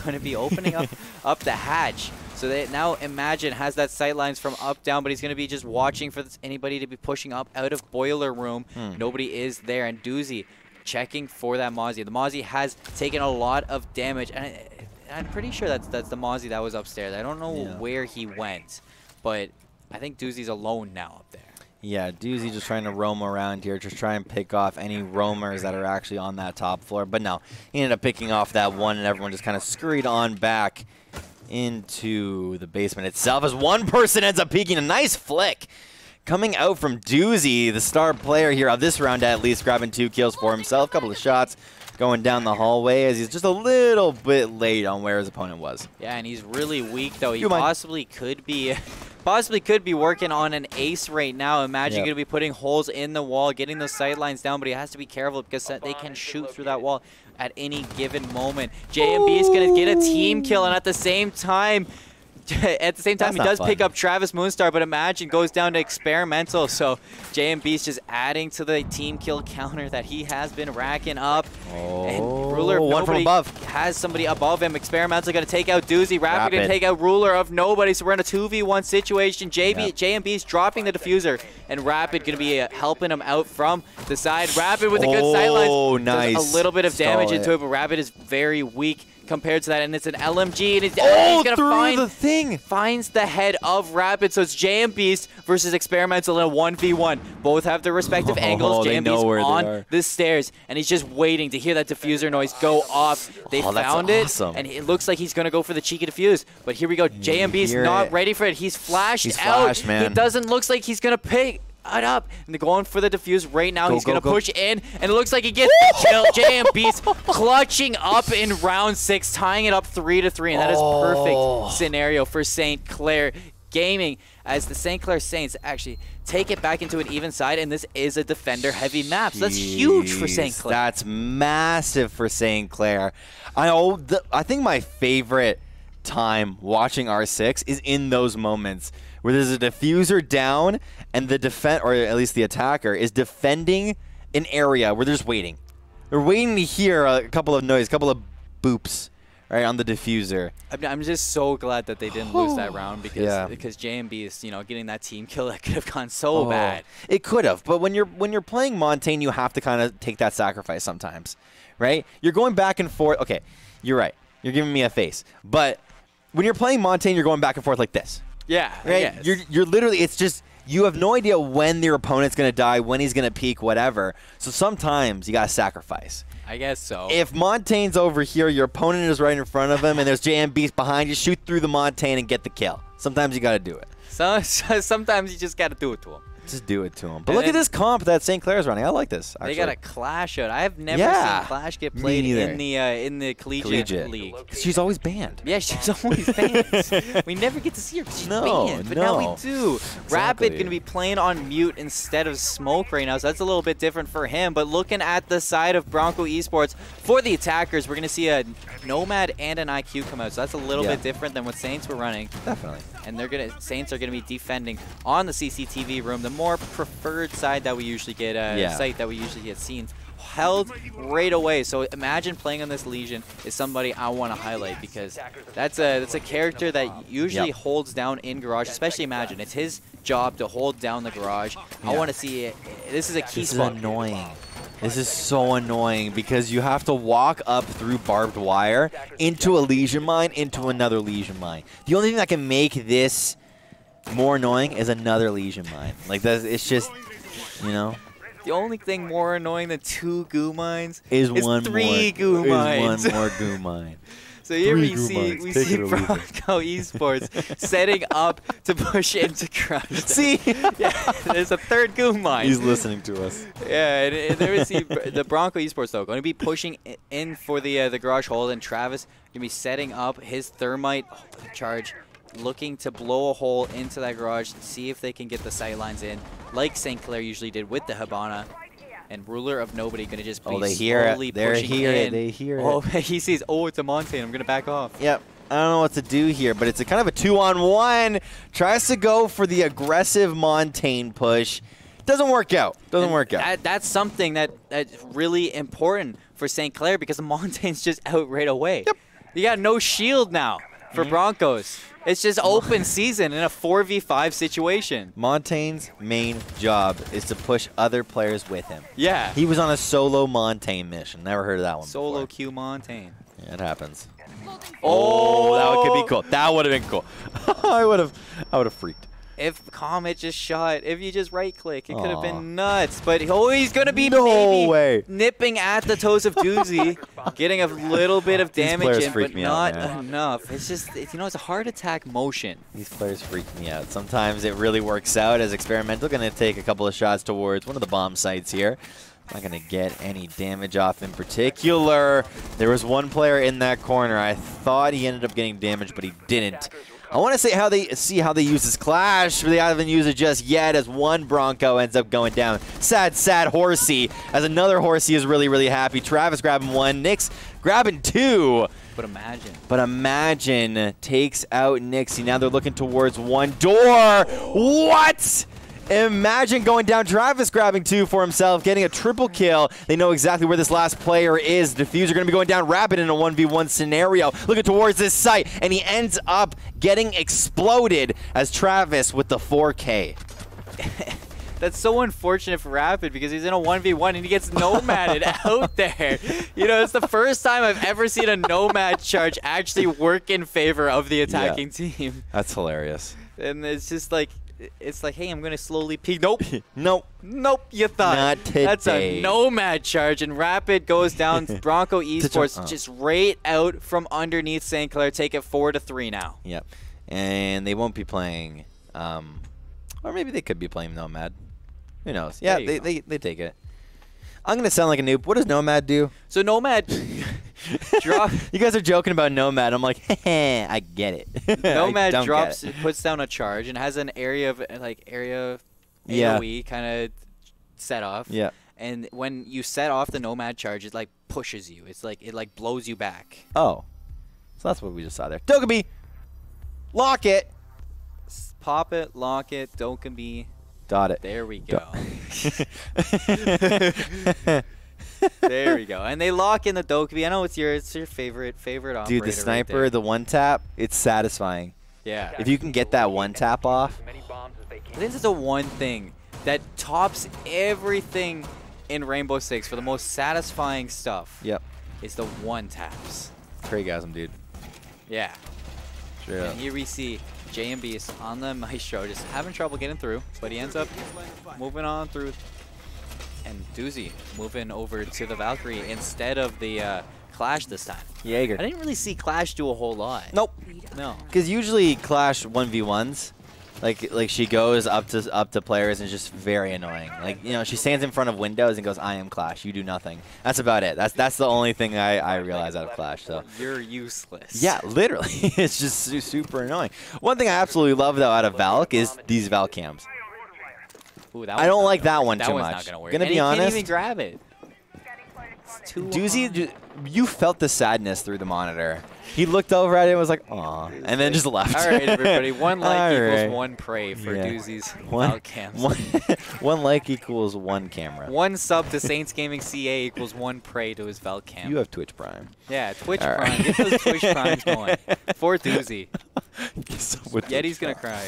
Going to be opening up the hatch. So they now Imagine has that sight lines from up down, but he's going to be just watching for anybody to be pushing up out of boiler room. Nobody is there, and Doozy checking for that Mozzie. The Mozzie has taken a lot of damage, and I'm pretty sure that's the Mozzie that was upstairs. I don't know where he went, but I think Doozy's alone now up there. Yeah, Doozy just trying to roam around here, just try and pick off any roamers that are actually on that top floor. But no, he ended up picking off that one, and everyone just kind of scurried on back into the basement itself as one person ends up peeking. A nice flick coming out from Doozy, the star player here of this round at least, grabbing 2 kills for himself. Couple of shots going down the hallway as he's just a little bit late on where his opponent was. Yeah, and he's really weak, though. He possibly could be working on an ace right now. Imagine going to be putting holes in the wall, getting those sight lines down, but he has to be careful because they can shoot through that wall at any given moment. JMB is going to get a team kill, and at the same time, he does pick up Travis Moonstar, but Imagine goes down to Experimental, so JMB's just adding to the team kill counter that he has been racking up. And Ruler of Nobody has somebody above him. Experimental going to take out Doozy. Rapid going to take out Ruler of Nobody, so we're in a 2v1 situation. JMB's dropping the diffuser, and Rapid going to be helping him out from the side. Rapid with a good sidelines. Oh, nice. Does a little bit of damage into it, but Rapid is very weak compared to that, and it's an LMG, and he's gonna finds the head of Rapid, so it's JMBeast versus Experimental in a 1v1. Both have their respective angles. JMBeast on the stairs, and he's just waiting to hear that diffuser noise go off. They found it, and it looks like he's gonna go for the cheeky diffuse, but here we go. JMBeast not ready for it. He's flashed out. Man. It doesn't look like he's gonna pick it up, and they're going for the defuse right now. He's going to push in, and it looks like he gets the kill. JMBeast clutching up in round 6, tying it up 3-3, and that is perfect scenario for St. Clair Gaming, as the St. Clair Saints actually take it back into an even side, and this is a defender-heavy map, so that's huge for St. Clair. That's massive for St. Clair. I think my favorite time watching R6 is in those moments where there's a diffuser down and the or at least the attacker is defending an area where they're just waiting. They're waiting to hear a couple of noise, a couple of boops, right, on the diffuser. I'm just so glad that they didn't lose that round because JMB is, getting that team kill that could have gone so bad. It could have, but when you're playing Montaigne, you have to kind of take that sacrifice sometimes, right? You're going back and forth. Okay, you're right. You're giving me a face, but when you're playing Montaigne, you're going back and forth like this. Yeah, right. You're literally. It's just you have no idea when your opponent's gonna die, when he's gonna peak, whatever. So sometimes you gotta sacrifice. I guess so. If Montaigne's over here, your opponent is right in front of him, and there's JMBeast behind you, shoot through the Montaigne and get the kill. Sometimes you gotta do it. So sometimes you just gotta do it to him. Just do it to him. But look at this comp that St. Clair's running. I like this, actually. They got a Clash out. I've never seen Clash get played in the collegiate league. She's always banned. Yeah, she's always banned. We never get to see her because she's banned. But now we do. Exactly. Rapid going to be playing on mute instead of Smoke right now, so that's a little bit different for him. But looking at the side of Bronco Esports, for the attackers, we're going to see a Nomad and an IQ come out. So that's a little bit different than what Saints were running. Definitely. And Saints are going to be defending on the CCTV room, the more preferred side that we usually get, site that we usually get seen, held right away. So imagine playing on this Legion is somebody I want to highlight, because that's a character that usually holds down in Garage, especially Imagine. It's his job to hold down the Garage. I want to see it. This is a key spot. This is annoying. This is so annoying because you have to walk up through barbed wire into a Legion mine, into another Legion mine. The only thing that can make this more annoying is another Legion mine. Like, it's just, you know. The only thing more annoying than 2 goo mines is three goo mines. One more goo mine. So here we see Bronco Esports setting up to push into Crush. See? Yeah, there's a 3rd goo mine. He's listening to us. Yeah, and there we see the Bronco Esports, though, going to be pushing in for the Garage hold, and Travis going to be setting up his Thermite charge, looking to blow a hole into that Garage, see if they can get the sight lines in, like St. Clair usually did with the Hibana. And Ruler of Nobody going to just be slowly pushing in. They hear it. it. He sees, it's a Montane. I'm going to back off. Yep. I don't know what to do here, but it's a kind of a 2-on-1. Tries to go for the aggressive Montane push. Doesn't work out. That's something that's really important for St. Clair, because the Montane's just out right away. Yep. You got no shield now for Broncos. It's just open season in a 4v5 situation. Montaigne's main job is to push other players with him. Yeah. He was on a solo Montaigne mission. Never heard of that one Solo before. Q Montaigne. Yeah, it happens. Oh, that could be cool. That would have been cool. I would have freaked. If Comet just shot, if you just right-click, it could have been nuts. But he's going to be maybe nipping at the toes of Doozy, getting a little bit of damage in, but not enough. It's just, it's a heart attack motion. These players freak me out. Sometimes it really works out as Experimental. Going to take a couple of shots towards one of the bomb sites here. Not going to get any damage off in particular. There was one player in that corner. I thought he ended up getting damage, but he didn't. I want to see how they use this Clash, but they haven't used it just yet, as one Bronco ends up going down. Sad Horsey, as another Horsey is really, really happy. Travis grabbing 1, Nix grabbing 2. But Imagine takes out Nixie. Now they're looking towards one door. What? Imagine going down. Travis grabbing 2 for himself, getting a triple kill. They know exactly where this last player is. Diffuser going to be going down Rapid in a 1v1 scenario. Looking towards this site, and he ends up getting exploded as Travis with the 4K. That's so unfortunate for Rapid, because he's in a 1v1 and he gets nomaded out there. It's the first time I've ever seen a nomad charge actually work in favor of the attacking team. That's hilarious. And it's just like, hey, I'm going to slowly peek. Nope. Nope, you thought. Not today. That's a nomad charge, and Rapid goes down. Bronco Esports just right out from underneath St. Clair. Take it 4-3 now. Yep. And they won't be playing, or maybe they could be playing Nomad. Who knows? Yeah, they take it. I'm going to sound like a noob. What does Nomad do? So Nomad... You guys are joking about Nomad. I'm like, I get it. Nomad puts down a charge and has an area of AoE kind of set off. Yeah. And when you set off the Nomad charge, it like pushes you. It's like it blows you back. Oh, so that's what we just saw there. Dokkaebi, lock it. Pop it, lock it, Dokkaebi. Got it. There we go. There we go. And they lock in the Dokkaebi. I know it's your favorite operator. Dude, the sniper, right, the one tap, it's satisfying. Yeah. If you can get that one tap off. This is the one thing that tops everything in Rainbow Six for the most satisfying stuff. Yep. Is the one taps. Craigasm, dude. Yeah. Sure. And here we see JMB on the Maestro, just having trouble getting through, but he ends up moving on through. And Doozy moving over to the Valkyrie instead of the Clash this time. Jaeger. I didn't really see Clash do a whole lot. Nope. No. Because usually Clash 1v1s, Like she goes up to players and is just very annoying. Like, you know, she stands in front of windows and goes, "I am Clash. You do nothing." That's about it. That's the only thing I realize out of Clash. So you're useless. yeah, literally, it's just super annoying. One thing I absolutely love though out of Valk is these Valk cams. Ooh, I don't like that one that too one's much. Not gonna work. Gonna and be he honest. Can't even grab it. It's too Doozy, you felt the sadness through the monitor. He looked over at it and was like, "Aw," and then just left. All right, everybody. One like equals right. one prey for Doozy's cams. One like equals one camera. One sub to Saints Gaming CA equals one prey to his Valcam. You have Twitch Prime. Yeah, Twitch All Prime. right. Get those Twitch Primes going. For Doozy. Yeti's going to cry.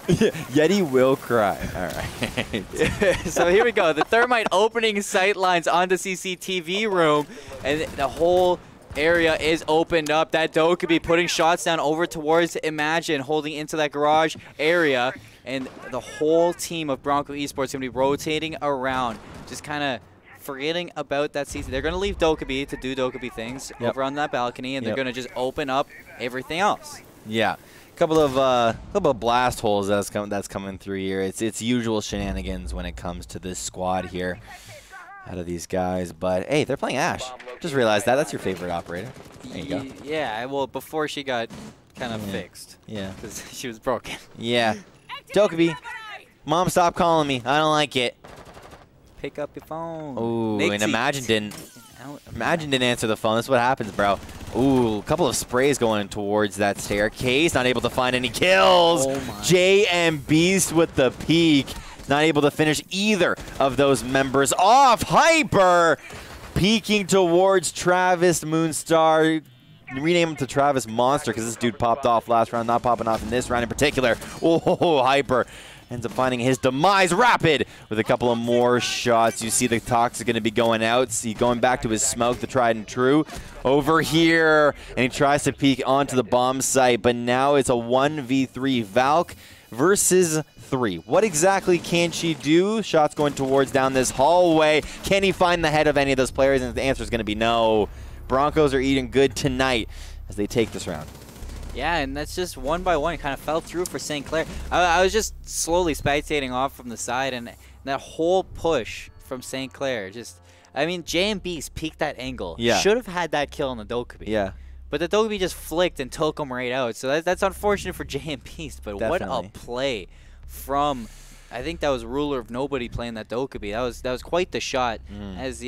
Yeti will cry. All right. So here we go. The Thermite opening sight lines onto CCTV room, and the whole area is opened up. That Doe could be putting shots down over towards Imagine, holding into that garage area, and the whole team of Bronco Esports going to be rotating around, just kind of forgetting about that CC. They're going to leave Dokkaebi to do Dokkaebi things over on that balcony, and they're going to just open up everything else. Yeah. Couple of blast holes that's coming through here. It's usual shenanigans when it comes to this squad here out of these guys. But hey, they're playing Ashe. Just realized that's your favorite operator. There you go. Yeah, well, before she got kind of fixed. Yeah. Because she was broken. Yeah. Dokkaebi, Mom, stop calling me. I don't like it. Pick up your phone. Ooh, and Imagine didn't answer the phone. That's what happens, bro. Ooh, a couple of sprays going towards that staircase. Not able to find any kills. Oh my. JM Beast with the peak. Not able to finish either of those members off. Hyper peeking towards Travis Moonstar. Rename him to Travis Monster because this dude popped off last round. Not popping off in this round in particular. Oh, Hyper ends up finding his demise. Rapid with a couple of more shots. You see the Toxic going to be going out. See, going back to his smoke, the tried and true. Over here, and he tries to peek onto the bomb site, but now it's a 1v3 Valk versus 3. What exactly can she do? Shots going towards down this hallway. Can he find the head of any of those players? And the answer is going to be no. Broncos are eating good tonight as they take this round. Yeah, and that's just one by one. It kind of fell through for St. Clair. I was just slowly spectating off from the side, and that whole push from St. Clair just... I mean, JM Beast peeked that angle. Yeah. Should have had that kill on the Dokkaebi. Yeah. But the Dokkaebi just flicked and took him right out. So that's unfortunate for JM Beast. But Definitely. what a play from... I think that was Ruler of Nobody playing that Dokkaebi. That was quite the shot. As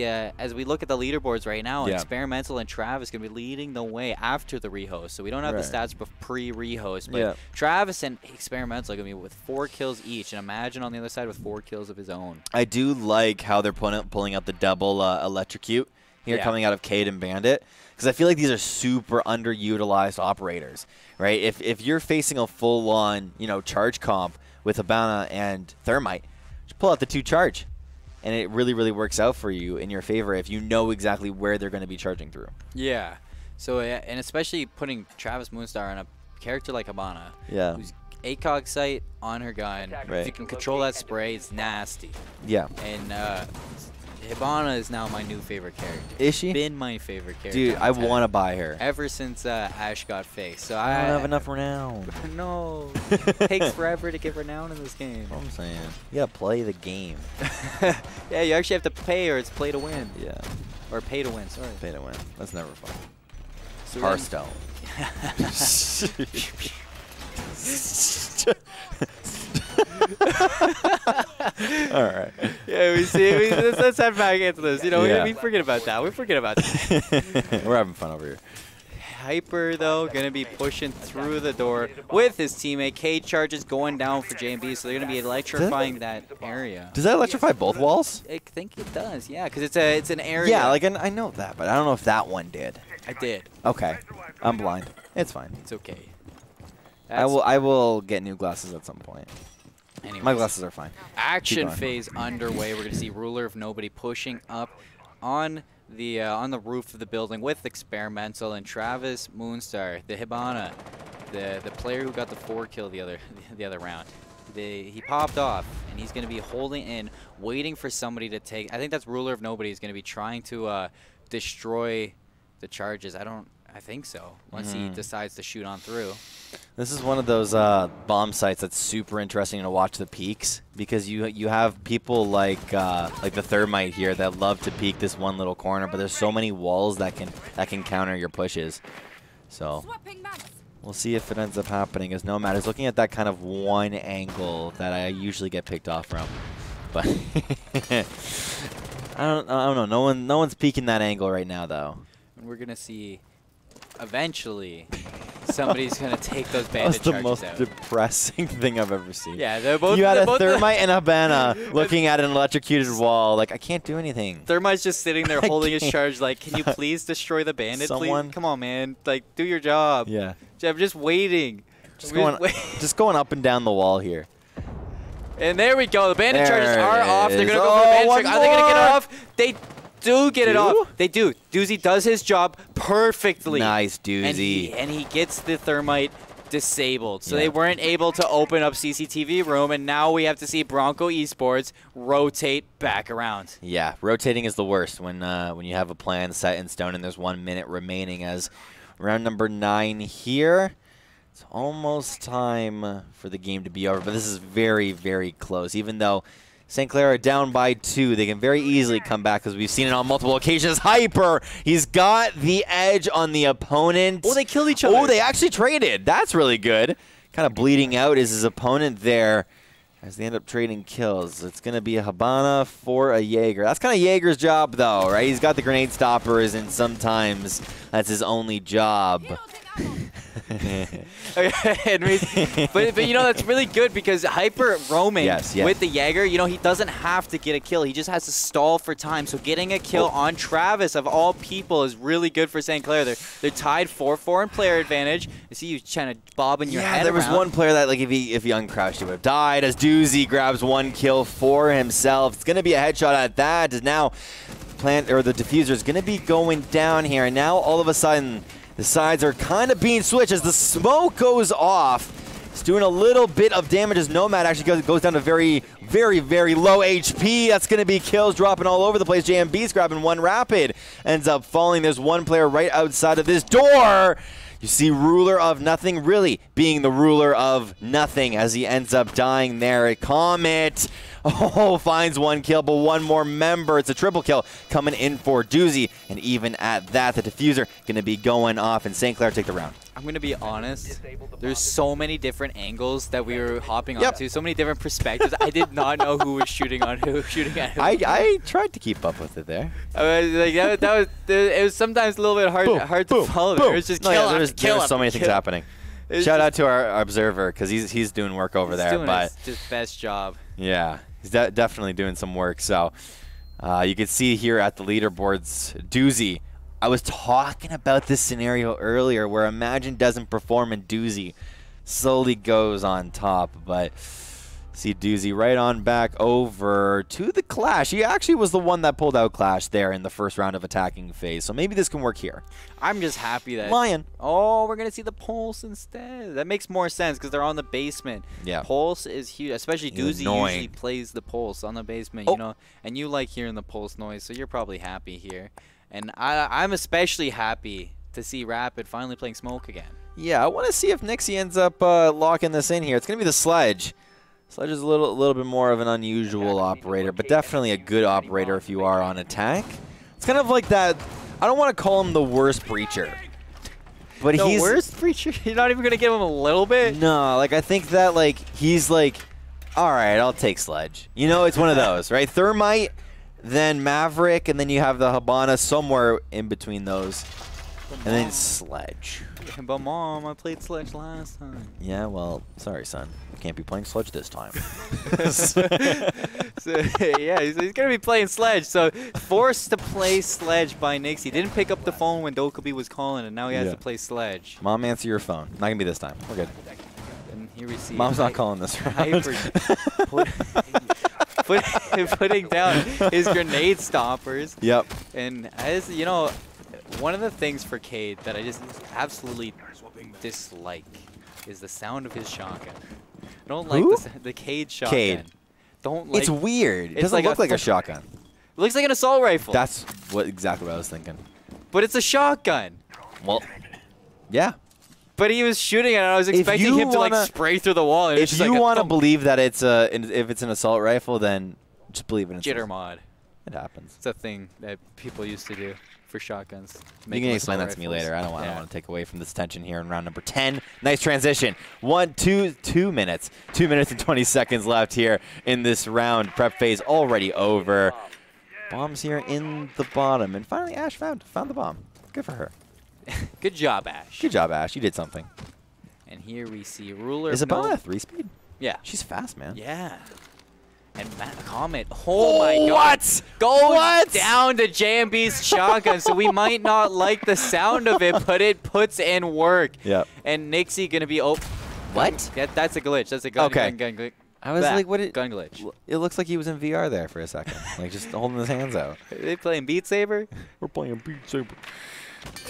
we look at the leaderboards right now, Experimental and Travis going to be leading the way after the rehost. So we don't have the stats pre-rehost, but Travis and Experimental are going to be with 4 kills each, and Imagine on the other side with 4 kills of his own. I do like how they're pulling out the double electrocute here coming out of Cade and Bandit, because I feel like these are super underutilized operators, right? If you're facing a full-on, charge comp with Habana and Thermite, just pull out the 2 charge, and it really, really works out for you in your favor if you know exactly where they're going to be charging through. Yeah. So, and especially putting Travis Moonstar on a character like Habana, who's ACOG sight on her gun. If you can control that spray, it's nasty. Yeah. And Hibana is now my new favorite character. Is she? Been my favorite character. Dude, I want to buy her. Ever since Ashe got faced. So I don't have enough renown. No. It takes forever to get renown in this game. That's what I'm saying. You gotta play the game. Yeah, you actually have to pay, or it's play to win. Yeah. Or pay to win, sorry. Pay to win. That's never fun. So Hearthstone. All right. Yeah, let's head back into this. We forget about that. We forget about that. We're having fun over here. Hyper, though, going to be pushing through the door with his teammate. Cade charges going down for JMB, so they're going to be electrifying that area. Does that electrify both walls? I think it does, yeah, because it's an area. Yeah, like I know that, but I don't know if that one did. I did. Okay. I'm blind. It's fine. It's okay. I will get new glasses at some point. Anyways, my glasses are fine. Action phase underway. We're going to see Ruler of Nobody pushing up on the roof of the building with Experimental and Travis Moonstar, the Hibana, the player who got the 4 kill the other round. He popped off, and he's going to be holding in, waiting for somebody to take. I think that's Ruler of Nobody is going to be trying to destroy the charges. I don't I think so. Once he decides to shoot on through. This is one of those bomb sites that's super interesting to watch the peaks, because you have people like the Thermite here that love to peek this one little corner, but there's so many walls that can counter your pushes. So we'll see if it ends up happening, as Nomad is looking at that kind of one angle that I usually get picked off from. But I don't know. No one's peeking that angle right now, though. And we're gonna see eventually somebody's gonna take those bandit charges out. That was the most depressing thing I've ever seen. Yeah, they're both. You had a Thermite and a Habana looking at an electrocuted wall. Like, I can't do anything. Thermite's just sitting there holding his charge. Like, can you please destroy the bandit? Someone, please? Come on, man. Like, do your job. Yeah. I'm just waiting. Just going up and down the wall here. And there we go. The bandit charges are off. They're gonna go Oh, for the bandit one charge. Are they gonna get it more. off? They do get it off. They do. Doozy does his job perfectly. Nice, Doozy. And he gets the Thermite disabled. So they weren't able to open up CCTV room, and now we have to see Bronco Esports rotate back around. Yeah, rotating is the worst when you have a plan set in stone and there's 1 minute remaining, as round number 9 here. It's almost time for the game to be over, but this is very, very close. Even though St. Clair are down by 2, they can very easily come back, because we've seen it on multiple occasions. Hyper, he's got the edge on the opponent. Oh, they killed each other. Oh, they actually traded. That's really good. Kind of bleeding out is his opponent there, as they end up trading kills. It's going to be a Habana for a Jaeger. That's kind of Jaeger's job, though, right? He's got the grenade stoppers, and sometimes that's his only job. but you know, that's really good, because Hyper roaming with the Jaeger, you know, he doesn't have to get a kill. He just has to stall for time. So getting a kill on Travis, of all people, is really good for St. Clair. They're tied 4-4 in player advantage. I see you trying to bobbing your head there was around. one player that, like, if he uncrouched, he would have died, as Doozy grabs 1 kill for himself. It's going to be a headshot at that, as now the diffuser is going to be going down here, and now all of a sudden the sides are kind of being switched as the smoke goes off. It's doing a little bit of damage as Nomad actually goes down to very, very, very low HP. That's going to be kills dropping all over the place. JMB's grabbing 1 rapid. Ends up falling. There's 1 player right outside of this door. You see Ruler of Nothing really being the ruler of nothing, as he ends up dying there. Comet, finds 1 kill, but 1 more member. It's a triple kill coming in for Doozy. And even at that, the diffuser going to be going off, and St. Clair take the round. I'm going to be honest. There's so many different angles that we were hopping onto, so many different perspectives. I did not know who was shooting on who, shooting at who. I tried to keep up with it there. It was sometimes a little bit hard to follow. It was just there's so many things happening. Shout out to our observer, because he's doing work over there. But his best job. Yeah, he's definitely doing some work. So you can see here at the leaderboards, Doozy. I was talking about this scenario earlier where Imagine doesn't perform and Doozy slowly goes on top, but see Doozy right on back over to the Clash. He actually was the one that pulled out Clash there in the first round of attacking phase, so maybe this can work here. I'm just happy that Lion. Oh, we're gonna see the Pulse instead. That makes more sense because they're on the basement. Yeah, Pulse is huge, especially Doozy usually plays the Pulse on the basement, you know, and you like hearing the Pulse noise, so you're probably happy here. And I'm especially happy to see Rapid finally playing Smoke again. Yeah, I want to see if Nixie ends up locking this in here. It's going to be the Sledge. Sledge is a little bit more of an unusual operator, but definitely a good operator if you are on attack. It's kind of like that. I don't want to call him the worst Breacher. But he's the worst Breacher? You're not even going to give him a little bit? No, like I think that like he's like, all right, I'll take Sledge. You know, it's one of those, right? Thermite, then Maverick, and then you have the Habana somewhere in between those. And then Sledge. But Mom, I played Sledge last time. Yeah, well, sorry, son. You can't be playing Sledge this time. Yeah, he's going to be playing Sledge. So forced to play Sledge by Nixie. Didn't pick up the phone when Dokubi was calling, and now he has to play Sledge. Mom, answer your phone. Not going to be this time. We're good. And here we see Mom's not calling this round. Putting down his grenade stoppers. Yep. And as you know, one of the things for Cade that I just absolutely dislike is the sound of his shotgun. I don't like the Cade shotgun. Cade. Don't like. It's weird. It doesn't look like a shotgun. It looks like an assault rifle. That's exactly what I was thinking. But it's a shotgun. Well, Yeah. But he was shooting it, and I was expecting him to like spray through the wall. And if you want to believe that it's if it's an assault rifle, then just believe in it. Jitter mod. It happens. It's a thing that people used to do for shotguns. You can explain that to me later. I don't want to take away from this tension here in round number 10. Nice transition. 2 minutes. 2 minutes and 20 seconds left here in this round. Prep phase already over. Bombs here in the bottom, and finally Ash found the bomb. Good for her. Good job, Ash. Good job, Ash. You did something. And here we see Ruler. Is it bomb at 3-speed? Yeah. She's fast, man. Yeah. And Matt Comet, oh my God. Goes down to JMB's shotgun, so we might not like the sound of it, but it puts in work. Yep. And Nixie going to be open. What? Yeah, that's a glitch. That's a gun glitch. I was like, what? Gun glitch. It looks like he was in VR there for a second, like just holding his hands out. Are they playing Beat Saber? We're playing Beat Saber.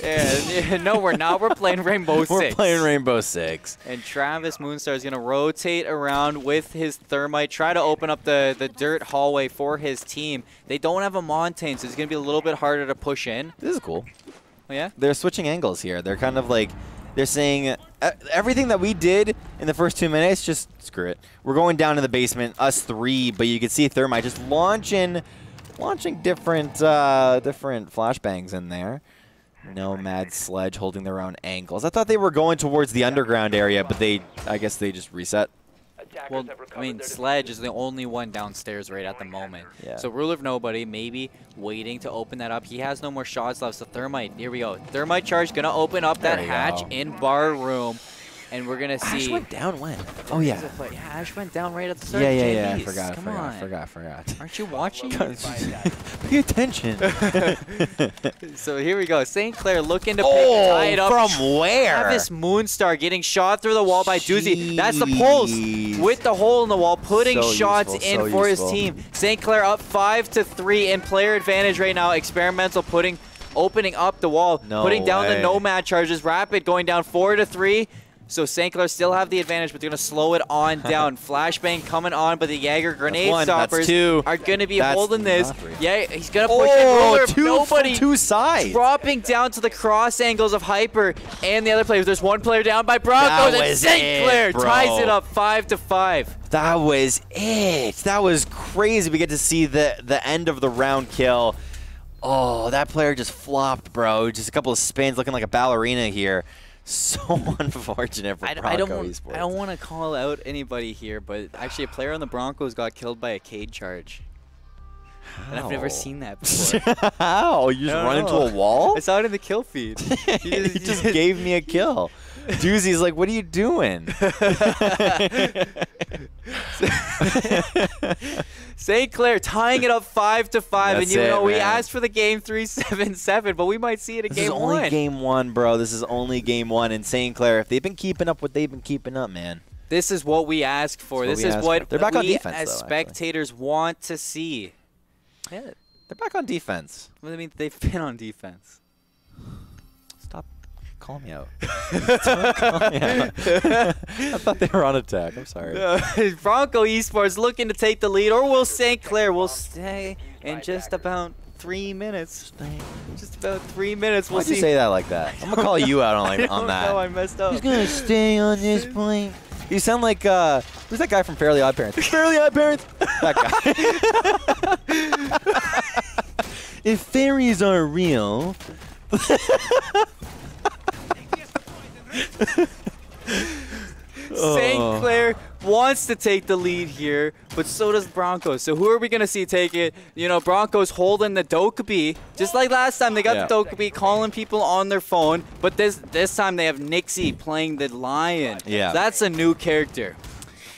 Yeah, no, we're not. We're playing Rainbow Six. We're playing Rainbow Six. And Travis Moonstar is going to rotate around with his thermite, try to open up the dirt hallway for his team. They don't have a Montaigne, so it's going to be a little bit harder to push in. This is cool. Oh, yeah? They're switching angles here. They're kind of like, they're saying everything that we did in the first 2 minutes, just screw it. We're going down to the basement, us 3, but you can see thermite just launching different flashbangs in there. Nomad Sledge holding their own angles. I thought they were going towards the underground area, but I guess they just reset. Well, I mean, Sledge is the only one downstairs right at the moment. Yeah. So Rule of Nobody maybe waiting to open that up. He has no more shots left, so Thermite, here we go. Thermite charge going to open up that hatch in bar room. And we're going to see... Ash went down when? Oh, yeah. Yeah, Ash went down right at the start. Yeah. I forgot. Aren't you watching? Pay attention. So here we go. St. Clair looking to tie it up. From where? Travis Moonstar getting shot through the wall by Doozy. That's the pulse with the hole in the wall, putting shots in for his team. St. Clair up 5-3 in player advantage right now. Experimental opening up the wall, putting down the Nomad charges. Rapid going down 4-3. So St. Clair still have the advantage, but they're going to slow it on down. Flashbang coming on, but the Jaeger grenade stoppers are going to be holding this. Yeah, he's going to push it. Nobody two sides. Dropping down to the cross angles of Hyper and the other players. There's one player down by Broncos, and St. Clair ties it up 5-5. That was it. That was crazy. We get to see the end of the round kill. Oh, that player just flopped, bro. Just a couple of spins looking like a ballerina here. So unfortunate for Bronco Esports. I don't want to call out anybody here, but actually a player on the Broncos got killed by a cade charge. How? And I've never seen that before. How? You just run into a wall? I saw it in the kill feed. He just gave me a kill. Doozy's like, what are you doing? St. Clair tying it up 5-5, and you know we asked for the game 3-7-7, but we might see it in game 1. This is only game 1, bro. This is only game 1. And St. Clair, if they've been keeping up what they've been keeping up, man. This is what we asked for. This is what they're back on defense, as spectators want to see. Yeah, they're back on defense. What do you mean they've been on defense? Stop calling me out. Stop calling me out. I thought they were on attack. I'm sorry. Bronco Esports looking to take the lead, or will St. Clair will stay in just about 3 minutes. Just about 3 minutes. Why'd you say that like that? I'm gonna call you out on that. No, I messed up. He's gonna stay on this point. You sound like who's that guy from Fairly Odd Parents? Fairly Odd Parents. That guy. If fairies are real. St. Clair wants to take the lead here, but so does Broncos. So who are we going to see take it? You know, Broncos holding the Dokkaebi. Just like last time, they got the Dokkaebi calling people on their phone, but this time they have Nixie playing the Lion. Yeah. That's a new character.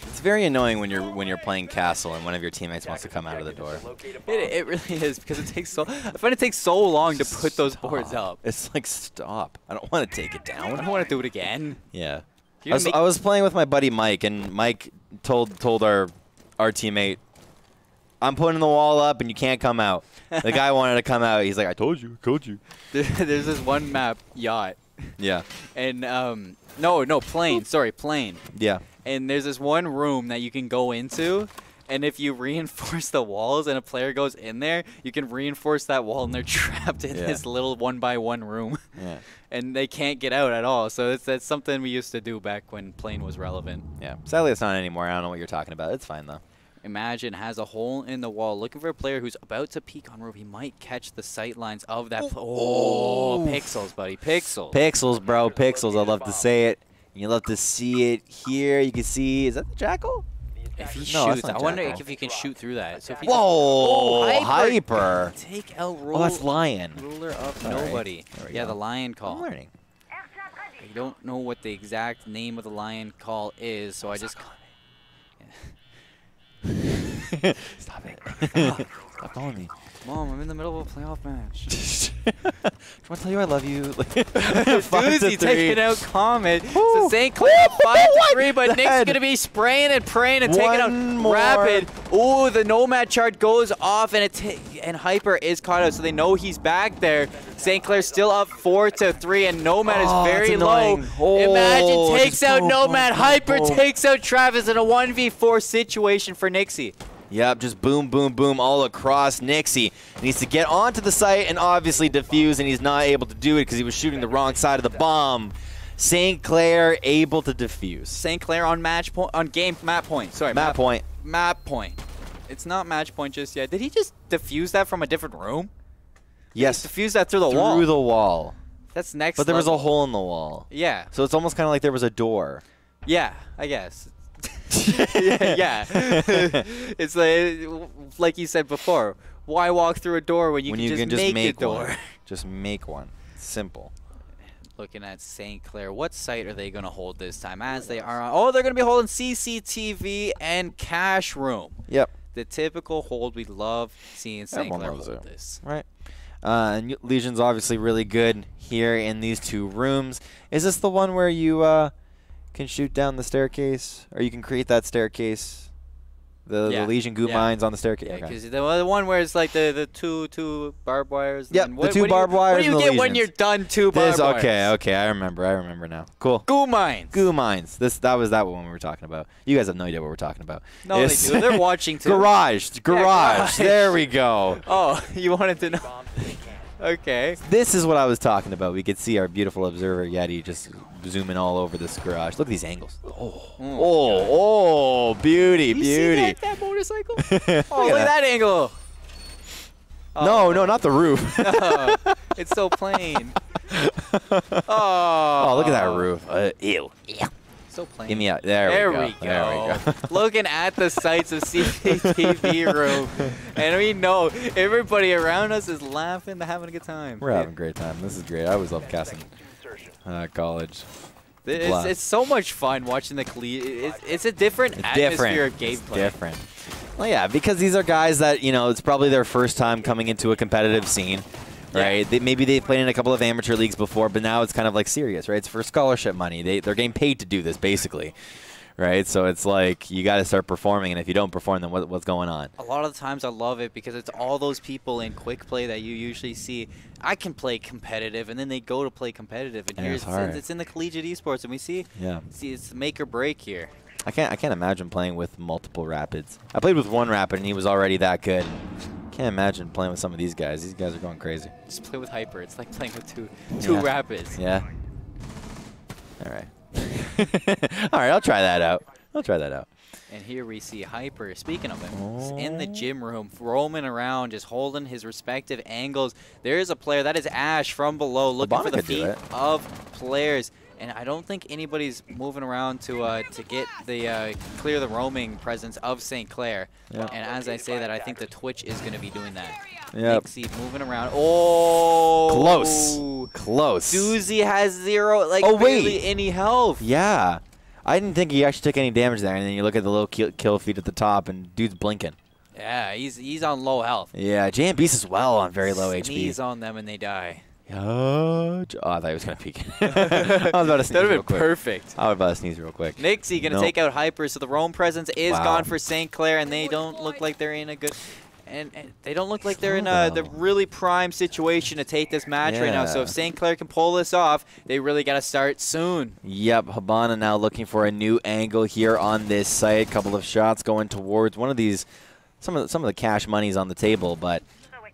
It's very annoying when you're playing Castle and one of your teammates wants to come out of the door. It really is, because it takes I find it takes so long to put those boards up. It's like, stop. I don't want to take it down. I don't want to do it again. Yeah. I was playing with my buddy Mike, and Mike told our teammate, I'm putting the wall up and you can't come out. The guy wanted to come out. He's like, I told you. There's this one map, Yacht. Yeah. And no, Plane. Sorry, Plane. Yeah. And there's this one room that you can go into, and if you reinforce the walls and a player goes in there, you can reinforce that wall, and they're trapped in this little 1-by-1 room. and they can't get out at all. So that's something we used to do back when playing was relevant. Yeah. Sadly, it's not anymore. I don't know what you're talking about. It's fine, though. Imagine has a hole in the wall, looking for a player who's about to peek on roof. He might catch the sight lines of that. Pixels, buddy. Pixels. Pixels, bro. Pixels. I love to say it. You love to see it here. You can see, is that the Jackal? If he No, shoots, I wonder if he can shoot through that. So if he Hyper. Take out That's Lion. ruler of nobody. Yeah, the lion call. I'm learning. I don't know what the exact name of the lion call is, so I just... Stop it. Stop calling me. Mom, I'm in the middle of a playoff match. I want to tell you I love you. Doozy taking out Comet. So St. Clair 5-3, but Nick's going to be spraying and praying and taking out Rapid. Ooh, the Nomad chart goes off, and Hyper is caught out, so they know he's back there. St. Clair's still up 4-3, and Nomad is very low. Imagine takes out Nomad. Hyper takes out Travis in a 1v4 situation for Nixie. Yep, just boom, boom, boom all across. Nixie needs to get onto the site and obviously defuse, and he's not able to do it because he was shooting the wrong side of the bomb. St. Clair able to defuse. St. Clair on map point. Sorry, map point. Map point. It's not match point just yet. Did he just defuse that from a different room? Yes. He defused that through the wall. Through the wall. That's next But there was a level. hole in the wall. Yeah. So it's almost kind of like there was a door. Yeah, I guess. yeah. It's like you said before. Why walk through a door when you can just make a door? One. Just make one. Simple. Looking at St. Clair, what site are they going to hold this time? As they are on, oh, they're going to be holding CCTV and Cash Room. Yep. The typical hold. We love seeing St. Clair hold this. Right. And Legion's obviously really good here in these two rooms. Is this the one where you can shoot down the staircase, or you can create that staircase? The Legion goo mines on the staircase. Yeah, because the one where it's like the two barbed wires. Yep, the two barbed wires. What do you get when you're done two barbed wires? Okay, I remember now. Cool. Goo mines. Goo mines. That was that one we were talking about. You guys have no idea what we're talking about. No, they do. They're watching too. Garage. There we go. Oh, you wanted to know? Okay. This is what I was talking about. We could see our beautiful observer Yeti just zooming all over this garage. Look at these angles. Beauty. You see that motorcycle? Oh, look at that angle. No, not the roof. No, it's so plain. Oh, look at that roof. Ew. So plain. Give me out. There we go. Looking at the sights of CCTV room, and we know everybody around us is laughing, they're having a good time. We're having a great time. This is great. I always love casting college. It's so much fun watching the collegiate. It's a different atmosphere of gameplay. It's different. Well, yeah, because these are guys that, it's probably their first time coming into a competitive scene. Right, maybe they played in a couple of amateur leagues before, but now it's kind of like serious, right? It's for scholarship money. They're getting paid to do this, basically, right? So it's like you got to start performing, and if you don't perform, then what's going on? A lot of the times I love it because it's all those people in quick play that you usually see. I can play competitive, and then they go to play competitive, and here's it's in the collegiate esports, and we see it's make or break here. I can't imagine playing with multiple Rapids. I played with one Rapid, and he was already that good. Can't imagine playing with some of these guys. These guys are going crazy. Just play with Hyper. It's like playing with two Rapids. Yeah. All right. All right, I'll try that out. And here we see Hyper, speaking of him, in the gym room, roaming around, just holding his respective angles. There is a player. That is Ash from below, looking for the feet of players. And I don't think anybody's moving around to get the clear the roaming presence of St. Clair. Yep. And as I say that, I think the Twitch is going to be doing that. Yep. Nixie moving around. Oh, close. Doozy has zero, barely any health. Yeah, I didn't think he actually took any damage there. And then you look at the little kill feed at the top, and dude's blinking. Yeah, he's on low health. Yeah, JM Beast as well on very low HP. Sneeze on them and they die. Oh, I thought he was going to peek. I was about to sneeze That would real have been quick. perfect. I was about to sneeze real quick. Nixie going to take out Hyper, so the roam presence is gone for St. Clair, and they don't look like they're in a good... And they don't look like they're in the really prime situation to take this match right now. So if St. Clair can pull this off, they really got to start soon. Yep, Habana now looking for a new angle here on this site. Couple of shots going towards one of these... Some of the cash money's on the table, but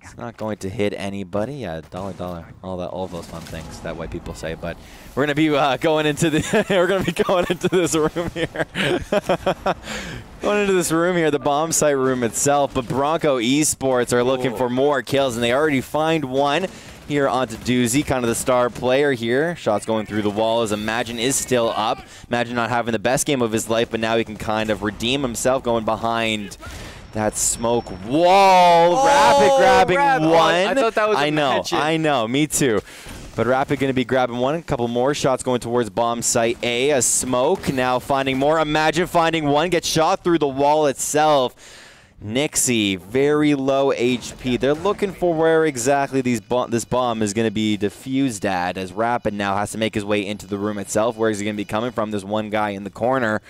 It's not going to hit anybody. Yeah, dollar, all those fun things that white people say. But we're gonna be going into the we're gonna be going into this room here. Going into this room here, the bomb site room itself. But Bronco Esports are looking for more kills, and they already find one here onto Doozy, kind of the star player here. Shots going through the wall as Imagine is still up. Imagine not having the best game of his life, but now he can kind of redeem himself going behind that smoke wall. Rapid grabbing one. I thought that was I know, me too. But Rapid going to be grabbing one. A couple more shots going towards bomb site A. A smoke now finding more. Imagine finding one. Gets shot through the wall itself. Nixie, very low HP. They're looking for where exactly this bomb is going to be diffused at, as Rapid now has to make his way into the room itself. Where is he going to be coming from? There's one guy in the corner.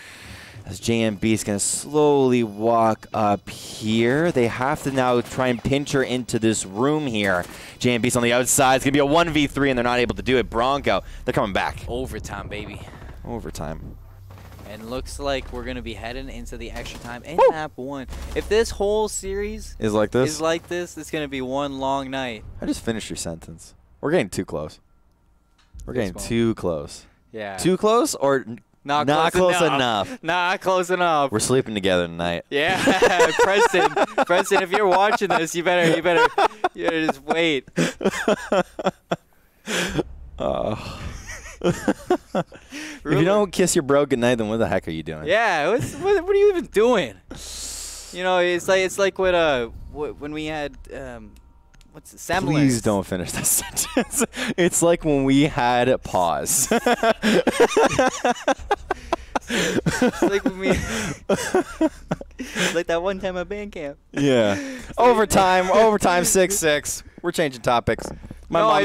As JMB is going to slowly walk up here. They have to now try and pinch her into this room here. JMB's on the outside. It's going to be a 1v3, and they're not able to do it. Bronco, they're coming back. Overtime, baby. Overtime. And looks like we're going to be heading into the extra time in map 1. If this whole series is like this, it's going to be one long night. I just finished your sentence. We're getting too close. We're getting too close. Yeah. Too close or not close enough? Not close enough. We're sleeping together tonight. Yeah. Preston, if you're watching this, you better just wait. If you don't kiss your bro goodnight, then what the heck are you doing? Yeah, what are you even doing? You know, it's like when we had what's it, semblance. Please don't finish that sentence. It's like when we had pause. It's like when like that one time at band camp. Yeah. Overtime 6-6. We're changing topics. My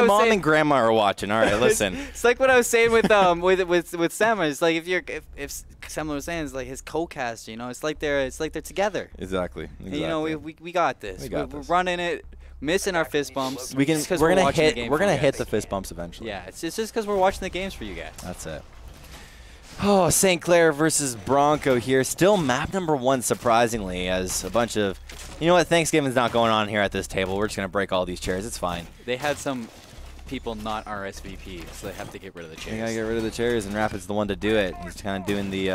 mom and grandma are watching. All right, listen. It's like what I was saying with Sam. It's like if Sam was saying, it's like his co-caster. You know, it's like they're together. Exactly. And, you know, we got this. We're running it, missing our fist bumps. We're gonna hit the fist bumps eventually. Yeah, it's just because we're watching the games for you guys. That's it. Oh, St. Clair versus Bronco here. Still map number 1, surprisingly, as a bunch of... You know what? Thanksgiving's not going on here at this table. We're just going to break all these chairs. It's fine. They had some people not RSVP, so they have to get rid of the chairs. They got to get rid of the chairs, and Rapid's the one to do it. He's kind of doing the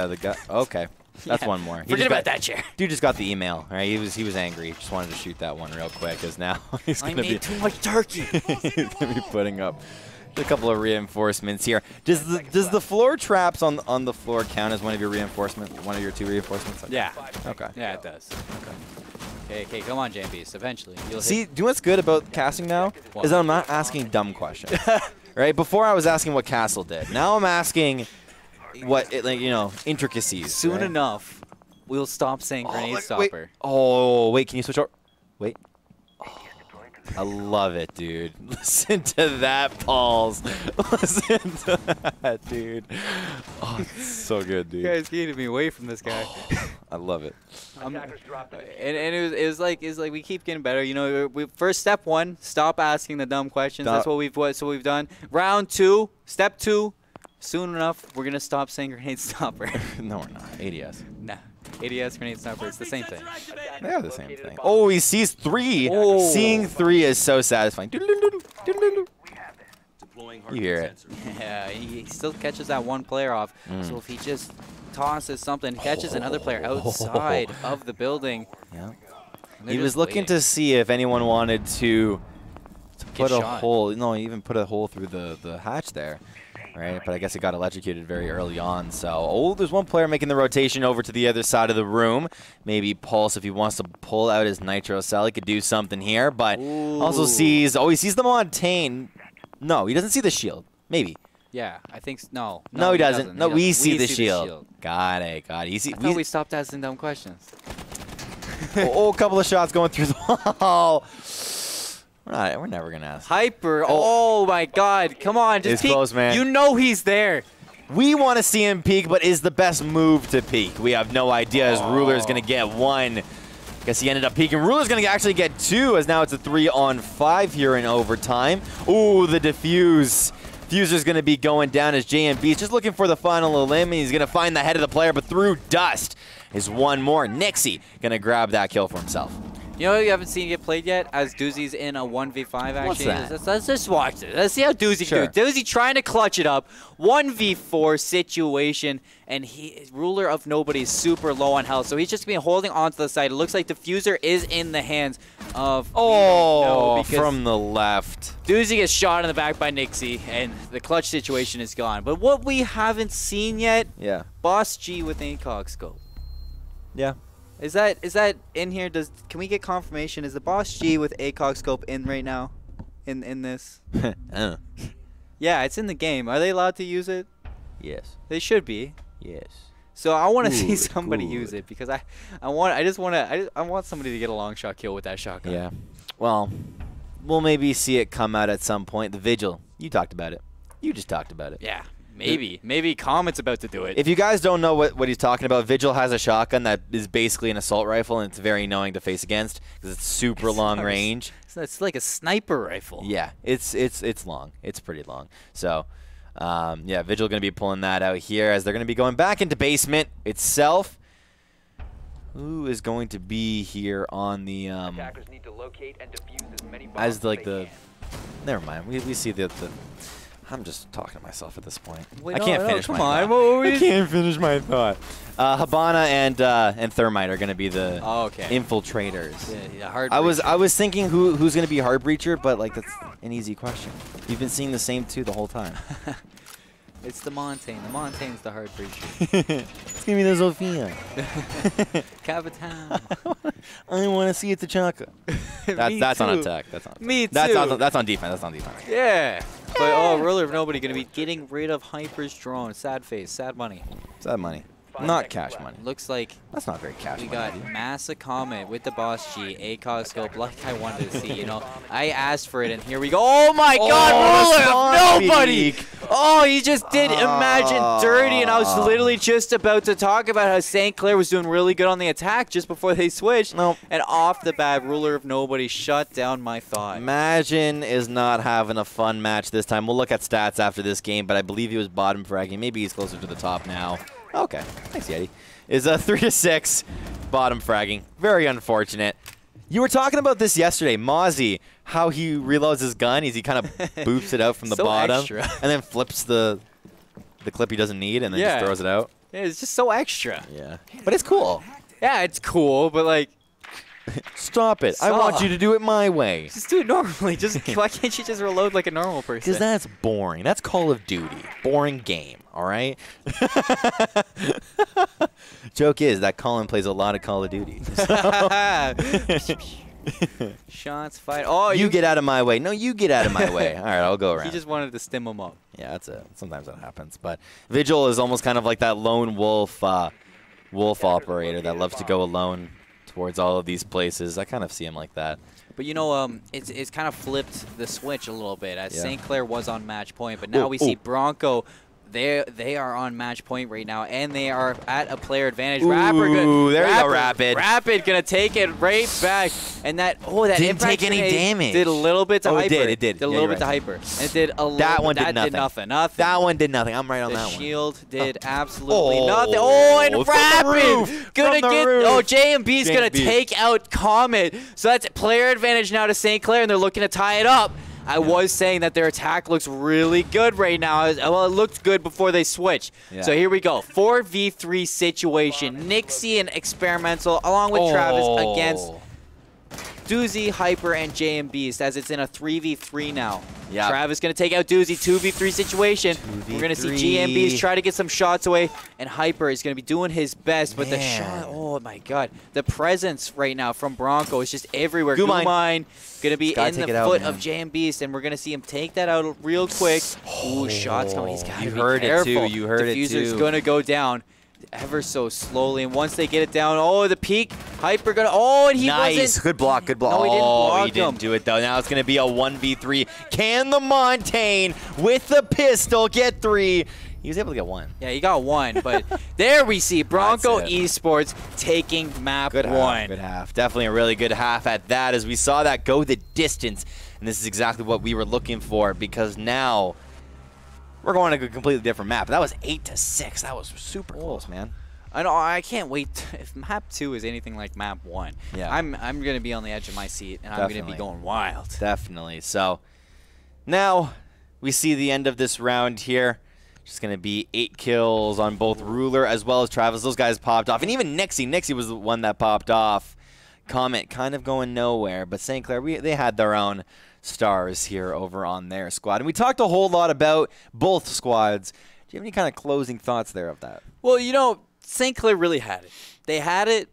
okay. That's one more. Forget about that chair. Dude just got the email. All right, he was angry. He just wanted to shoot that one real quick, because now he's going to be... I made too much turkey. He's going to be putting up... A couple of reinforcements here. Does the floor traps on the floor count as one of your reinforcements? One of your 2 reinforcements? Okay. Yeah. Okay. Yeah, it does. Okay, come on, JMBs. Eventually, you'll see. Do you know what's good about casting now? Is that I'm not asking dumb questions. Right? Before I was asking what Castle did. Now I'm asking what intricacies. Soon enough, we'll stop saying grenade stopper. Wait. Can you switch over? Wait. I love it, dude. Listen to that, Pauls. Listen to that, dude. Oh, it's so good, dude. You guys keeping me away from this guy. I love it. And it was like we keep getting better. You know, first step 1, stop asking the dumb questions. That's what we've done. Round 2, step 2. Soon enough, we're gonna stop saying grenade stopper. No, we're not. ADS. Nah. ADS, grenade stopper, it's the same thing. They are the same thing. Oh, he sees 3. Oh. Seeing 3 is so satisfying. You hear it. Yeah, he still catches that one player off. So if he just tosses something, catches another player outside of the building. Yeah. He was looking to see if anyone wanted to put a hole. No, even put a hole through the hatch there. Right, but I guess it got electrocuted very early on. So, there's one player making the rotation over to the other side of the room. Maybe Pulse, if he wants to pull out his nitro cell, he could do something here. But also sees, he sees the Montaigne. No, he doesn't see the shield. Maybe. Yeah, I think no. No, he doesn't. No, we see the shield. Got it. I thought we stopped asking dumb questions. A couple of shots going through the wall. We're never going to ask. Hyper. Oh, my God. Come on. Just peek. Close, man. You know he's there. We want to see him peek, but is the best move to peek? We have no idea as Ruler's going to get 1. Guess he ended up peeking. Ruler's going to actually get 2, as now it's a 3-on-5 here in overtime. Ooh, the defuse. Fuser's going to be going down as JMB's just looking for the final elim. He's going to find the head of the player, but through dust is one more. Nixie going to grab that kill for himself. You know you haven't seen it get played yet? As Doozy's in a 1v5 action. What's that? Let's just watch it. Let's see how Doozy can do. Doozy trying to clutch it up. 1v4 situation, and Ruler of Nobody is super low on health, so he's just been holding onto the side. It looks like Diffuser is in the hands of from the left. Doozy gets shot in the back by Nixie, and the clutch situation is gone. But what we haven't seen yet, Boss G with ACOG scope. Yeah. Is that in here? Can we get confirmation? Is the Boss G with ACOG scope in right now? In this? Yeah, it's in the game. Are they allowed to use it? Yes. They should be. Yes. So I want to see somebody use it because I want somebody to get a long shot kill with that shotgun. Yeah. Well, we'll maybe see it come out at some point. The Vigil. You talked about it. You just talked about it. Yeah. Maybe Comet's about to do it. If you guys don't know what he's talking about, Vigil has a shotgun that is basically an assault rifle, and it's very annoying to face against because it's super long range. It's like a sniper rifle. Yeah, it's long. It's pretty long. So, yeah, Vigil going to be pulling that out here as they're going to be going back into basement itself. Who is going to be here on the Attackers need to locate and defuse as many bombs as like as they the? can. Never mind. We see the. I'm just talking to myself at this point. Wait, I can't finish my thought. Come on. I can't finish my thought. Habana and Thermite are going to be the infiltrators. Yeah, hard. I was thinking who's going to be Hard Breacher, but like that's an easy question. You've been seeing the same two the whole time. It's the Montaigne. The Montaigne's the Hard Breacher. It's going to be the Zofia. Capitan. I want to see it, the Chaka. That's on attack. That's on. Me too. That's on defense. That's on defense. Yeah. But Ruler of Nobody going to be getting rid of Hyper's drone. Sad face. Sad money. Sad money. Not cash money. Looks like that's not very cash money. We got Massa Comet with the Boss G, ACOG scope, like I wanted to see. You know, I asked for it, and here we go. Oh my God, Ruler of Nobody! Oh, he just did Imagine Dirty, and I was literally just about to talk about how St. Clair was doing really good on the attack just before they switched. Nope. And off the bat, Ruler of Nobody shut down my thought. Imagine is not having a fun match this time. We'll look at stats after this game, but I believe he was bottom fragging. Maybe he's closer to the top now. Okay, thanks, Yeti. Is 3-6 bottom fragging. Very unfortunate. You were talking about this yesterday, Mozzie, how he reloads his gun. He kind of boops it out from the bottom extra. and then flips the clip he doesn't need and then just throws it out. Yeah, it's just so extra. Yeah, but it's cool. Yeah, it's cool, but like. Stop it. I want you to do it my way. Just do it normally. Why can't you just reload like a normal person? Because that's boring. That's Call of Duty. Boring game, all right? Joke is that Colin plays a lot of Call of Duty. Shots fired. Oh, you get out of my way. No, you get out of my way. All right, I'll go around. He just wanted to stim him up. Yeah, that's it. Sometimes that happens. But Vigil is almost kind of like that lone wolf operator that loves to go alone towards all of these places. I kind of see him like that. But you know, it's kind of flipped the switch a little bit as St. Clair was on match point, but now we see Bronco. They are on match point right now, and they are at a player advantage. Ooh, there you go, Rapid. Rapid gonna take it right back, and that didn't take any damage. Did a little bit to Hyper. It did. Did a little bit to Hyper. And it did a little. That one did nothing. Nothing. That one did nothing. I'm right on that one. The shield did absolutely nothing. Oh, and Rapid gonna get. Oh, JMB's gonna take out Comet. So that's player advantage now to St. Clair, and they're looking to tie it up. I was saying that their attack looks really good right now. Well, it looked good before they switched. Yeah. So here we go. 4v3 situation. Nixie and Experimental along with Travis against Doozy, Hyper, and JMBeast as it's in a 3v3 now. Yep. Travis going to take out Doozy, 2v3 situation. We're going to see JMBeast try to get some shots away, and Hyper is going to be doing his best. But the shot, oh my God. The presence right now from Bronco is just everywhere. Gumine going to be in the foot of JMBeast, and we're going to see him take that out real quick. Ooh, shots coming. He's got to be careful. You heard it too. Diffuser's going to go down ever so slowly, and once they get it down, the peak, Hyper gonna, and he wasn't. Good block, good block. No, he didn't block he didn't do it though. Now it's gonna be a 1v3. Can the Montaigne with the pistol get 3? He was able to get 1. Yeah, he got 1, but there we see Bronco Esports taking map 1. Good half. Definitely a really good half at that as we saw that go the distance, and this is exactly what we were looking for because now we're going to a completely different map. That was 8-6. That was super close, man. I know, I can't wait. If map 2 is anything like map 1, yeah. I'm going to be on the edge of my seat, and I'm going to be going wild. Definitely. So now we see the end of this round here. Just going to be 8 kills on both Ruler as well as Travis. Those guys popped off. And even Nixie was the one that popped off. Comet kind of going nowhere. But St. Clair, they had their own stars here over on their squad. And we talked a whole lot about both squads. Do you have any kind of closing thoughts there of that? Well, you know, St. Clair really had it. They had it.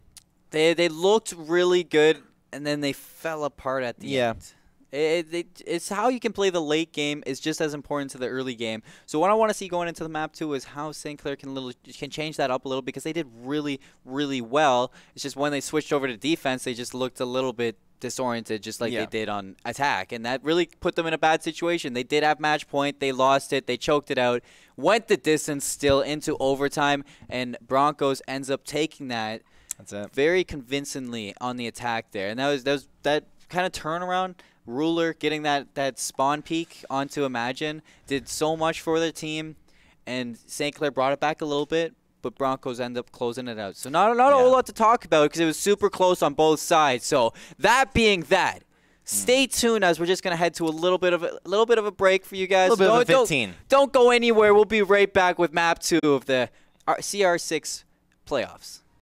They looked really good, and then they fell apart at the end. It's how you can play the late game is just as important to the early game. So what I want to see going into the map 2 is how St. Clair can change that up a little, because they did really, really well. It's just when they switched over to defense, they just looked a little bit disoriented, just like they did on attack, and that really put them in a bad situation. They did have match point, they lost it, they choked it out, went the distance still into overtime, and Broncos ends up taking that very convincingly on the attack there. And that was that kind of turnaround. Ruler getting that spawn peak onto Imagine did so much for their team, and St. Clair brought it back a little bit, but Broncos end up closing it out. So not a whole lot to talk about, because it was super close on both sides. So that being that, stay tuned, as we're just gonna head to a little bit of a break for you guys. A little bit of a 15. Don't go anywhere. We'll be right back with map 2 of the CR6 playoffs.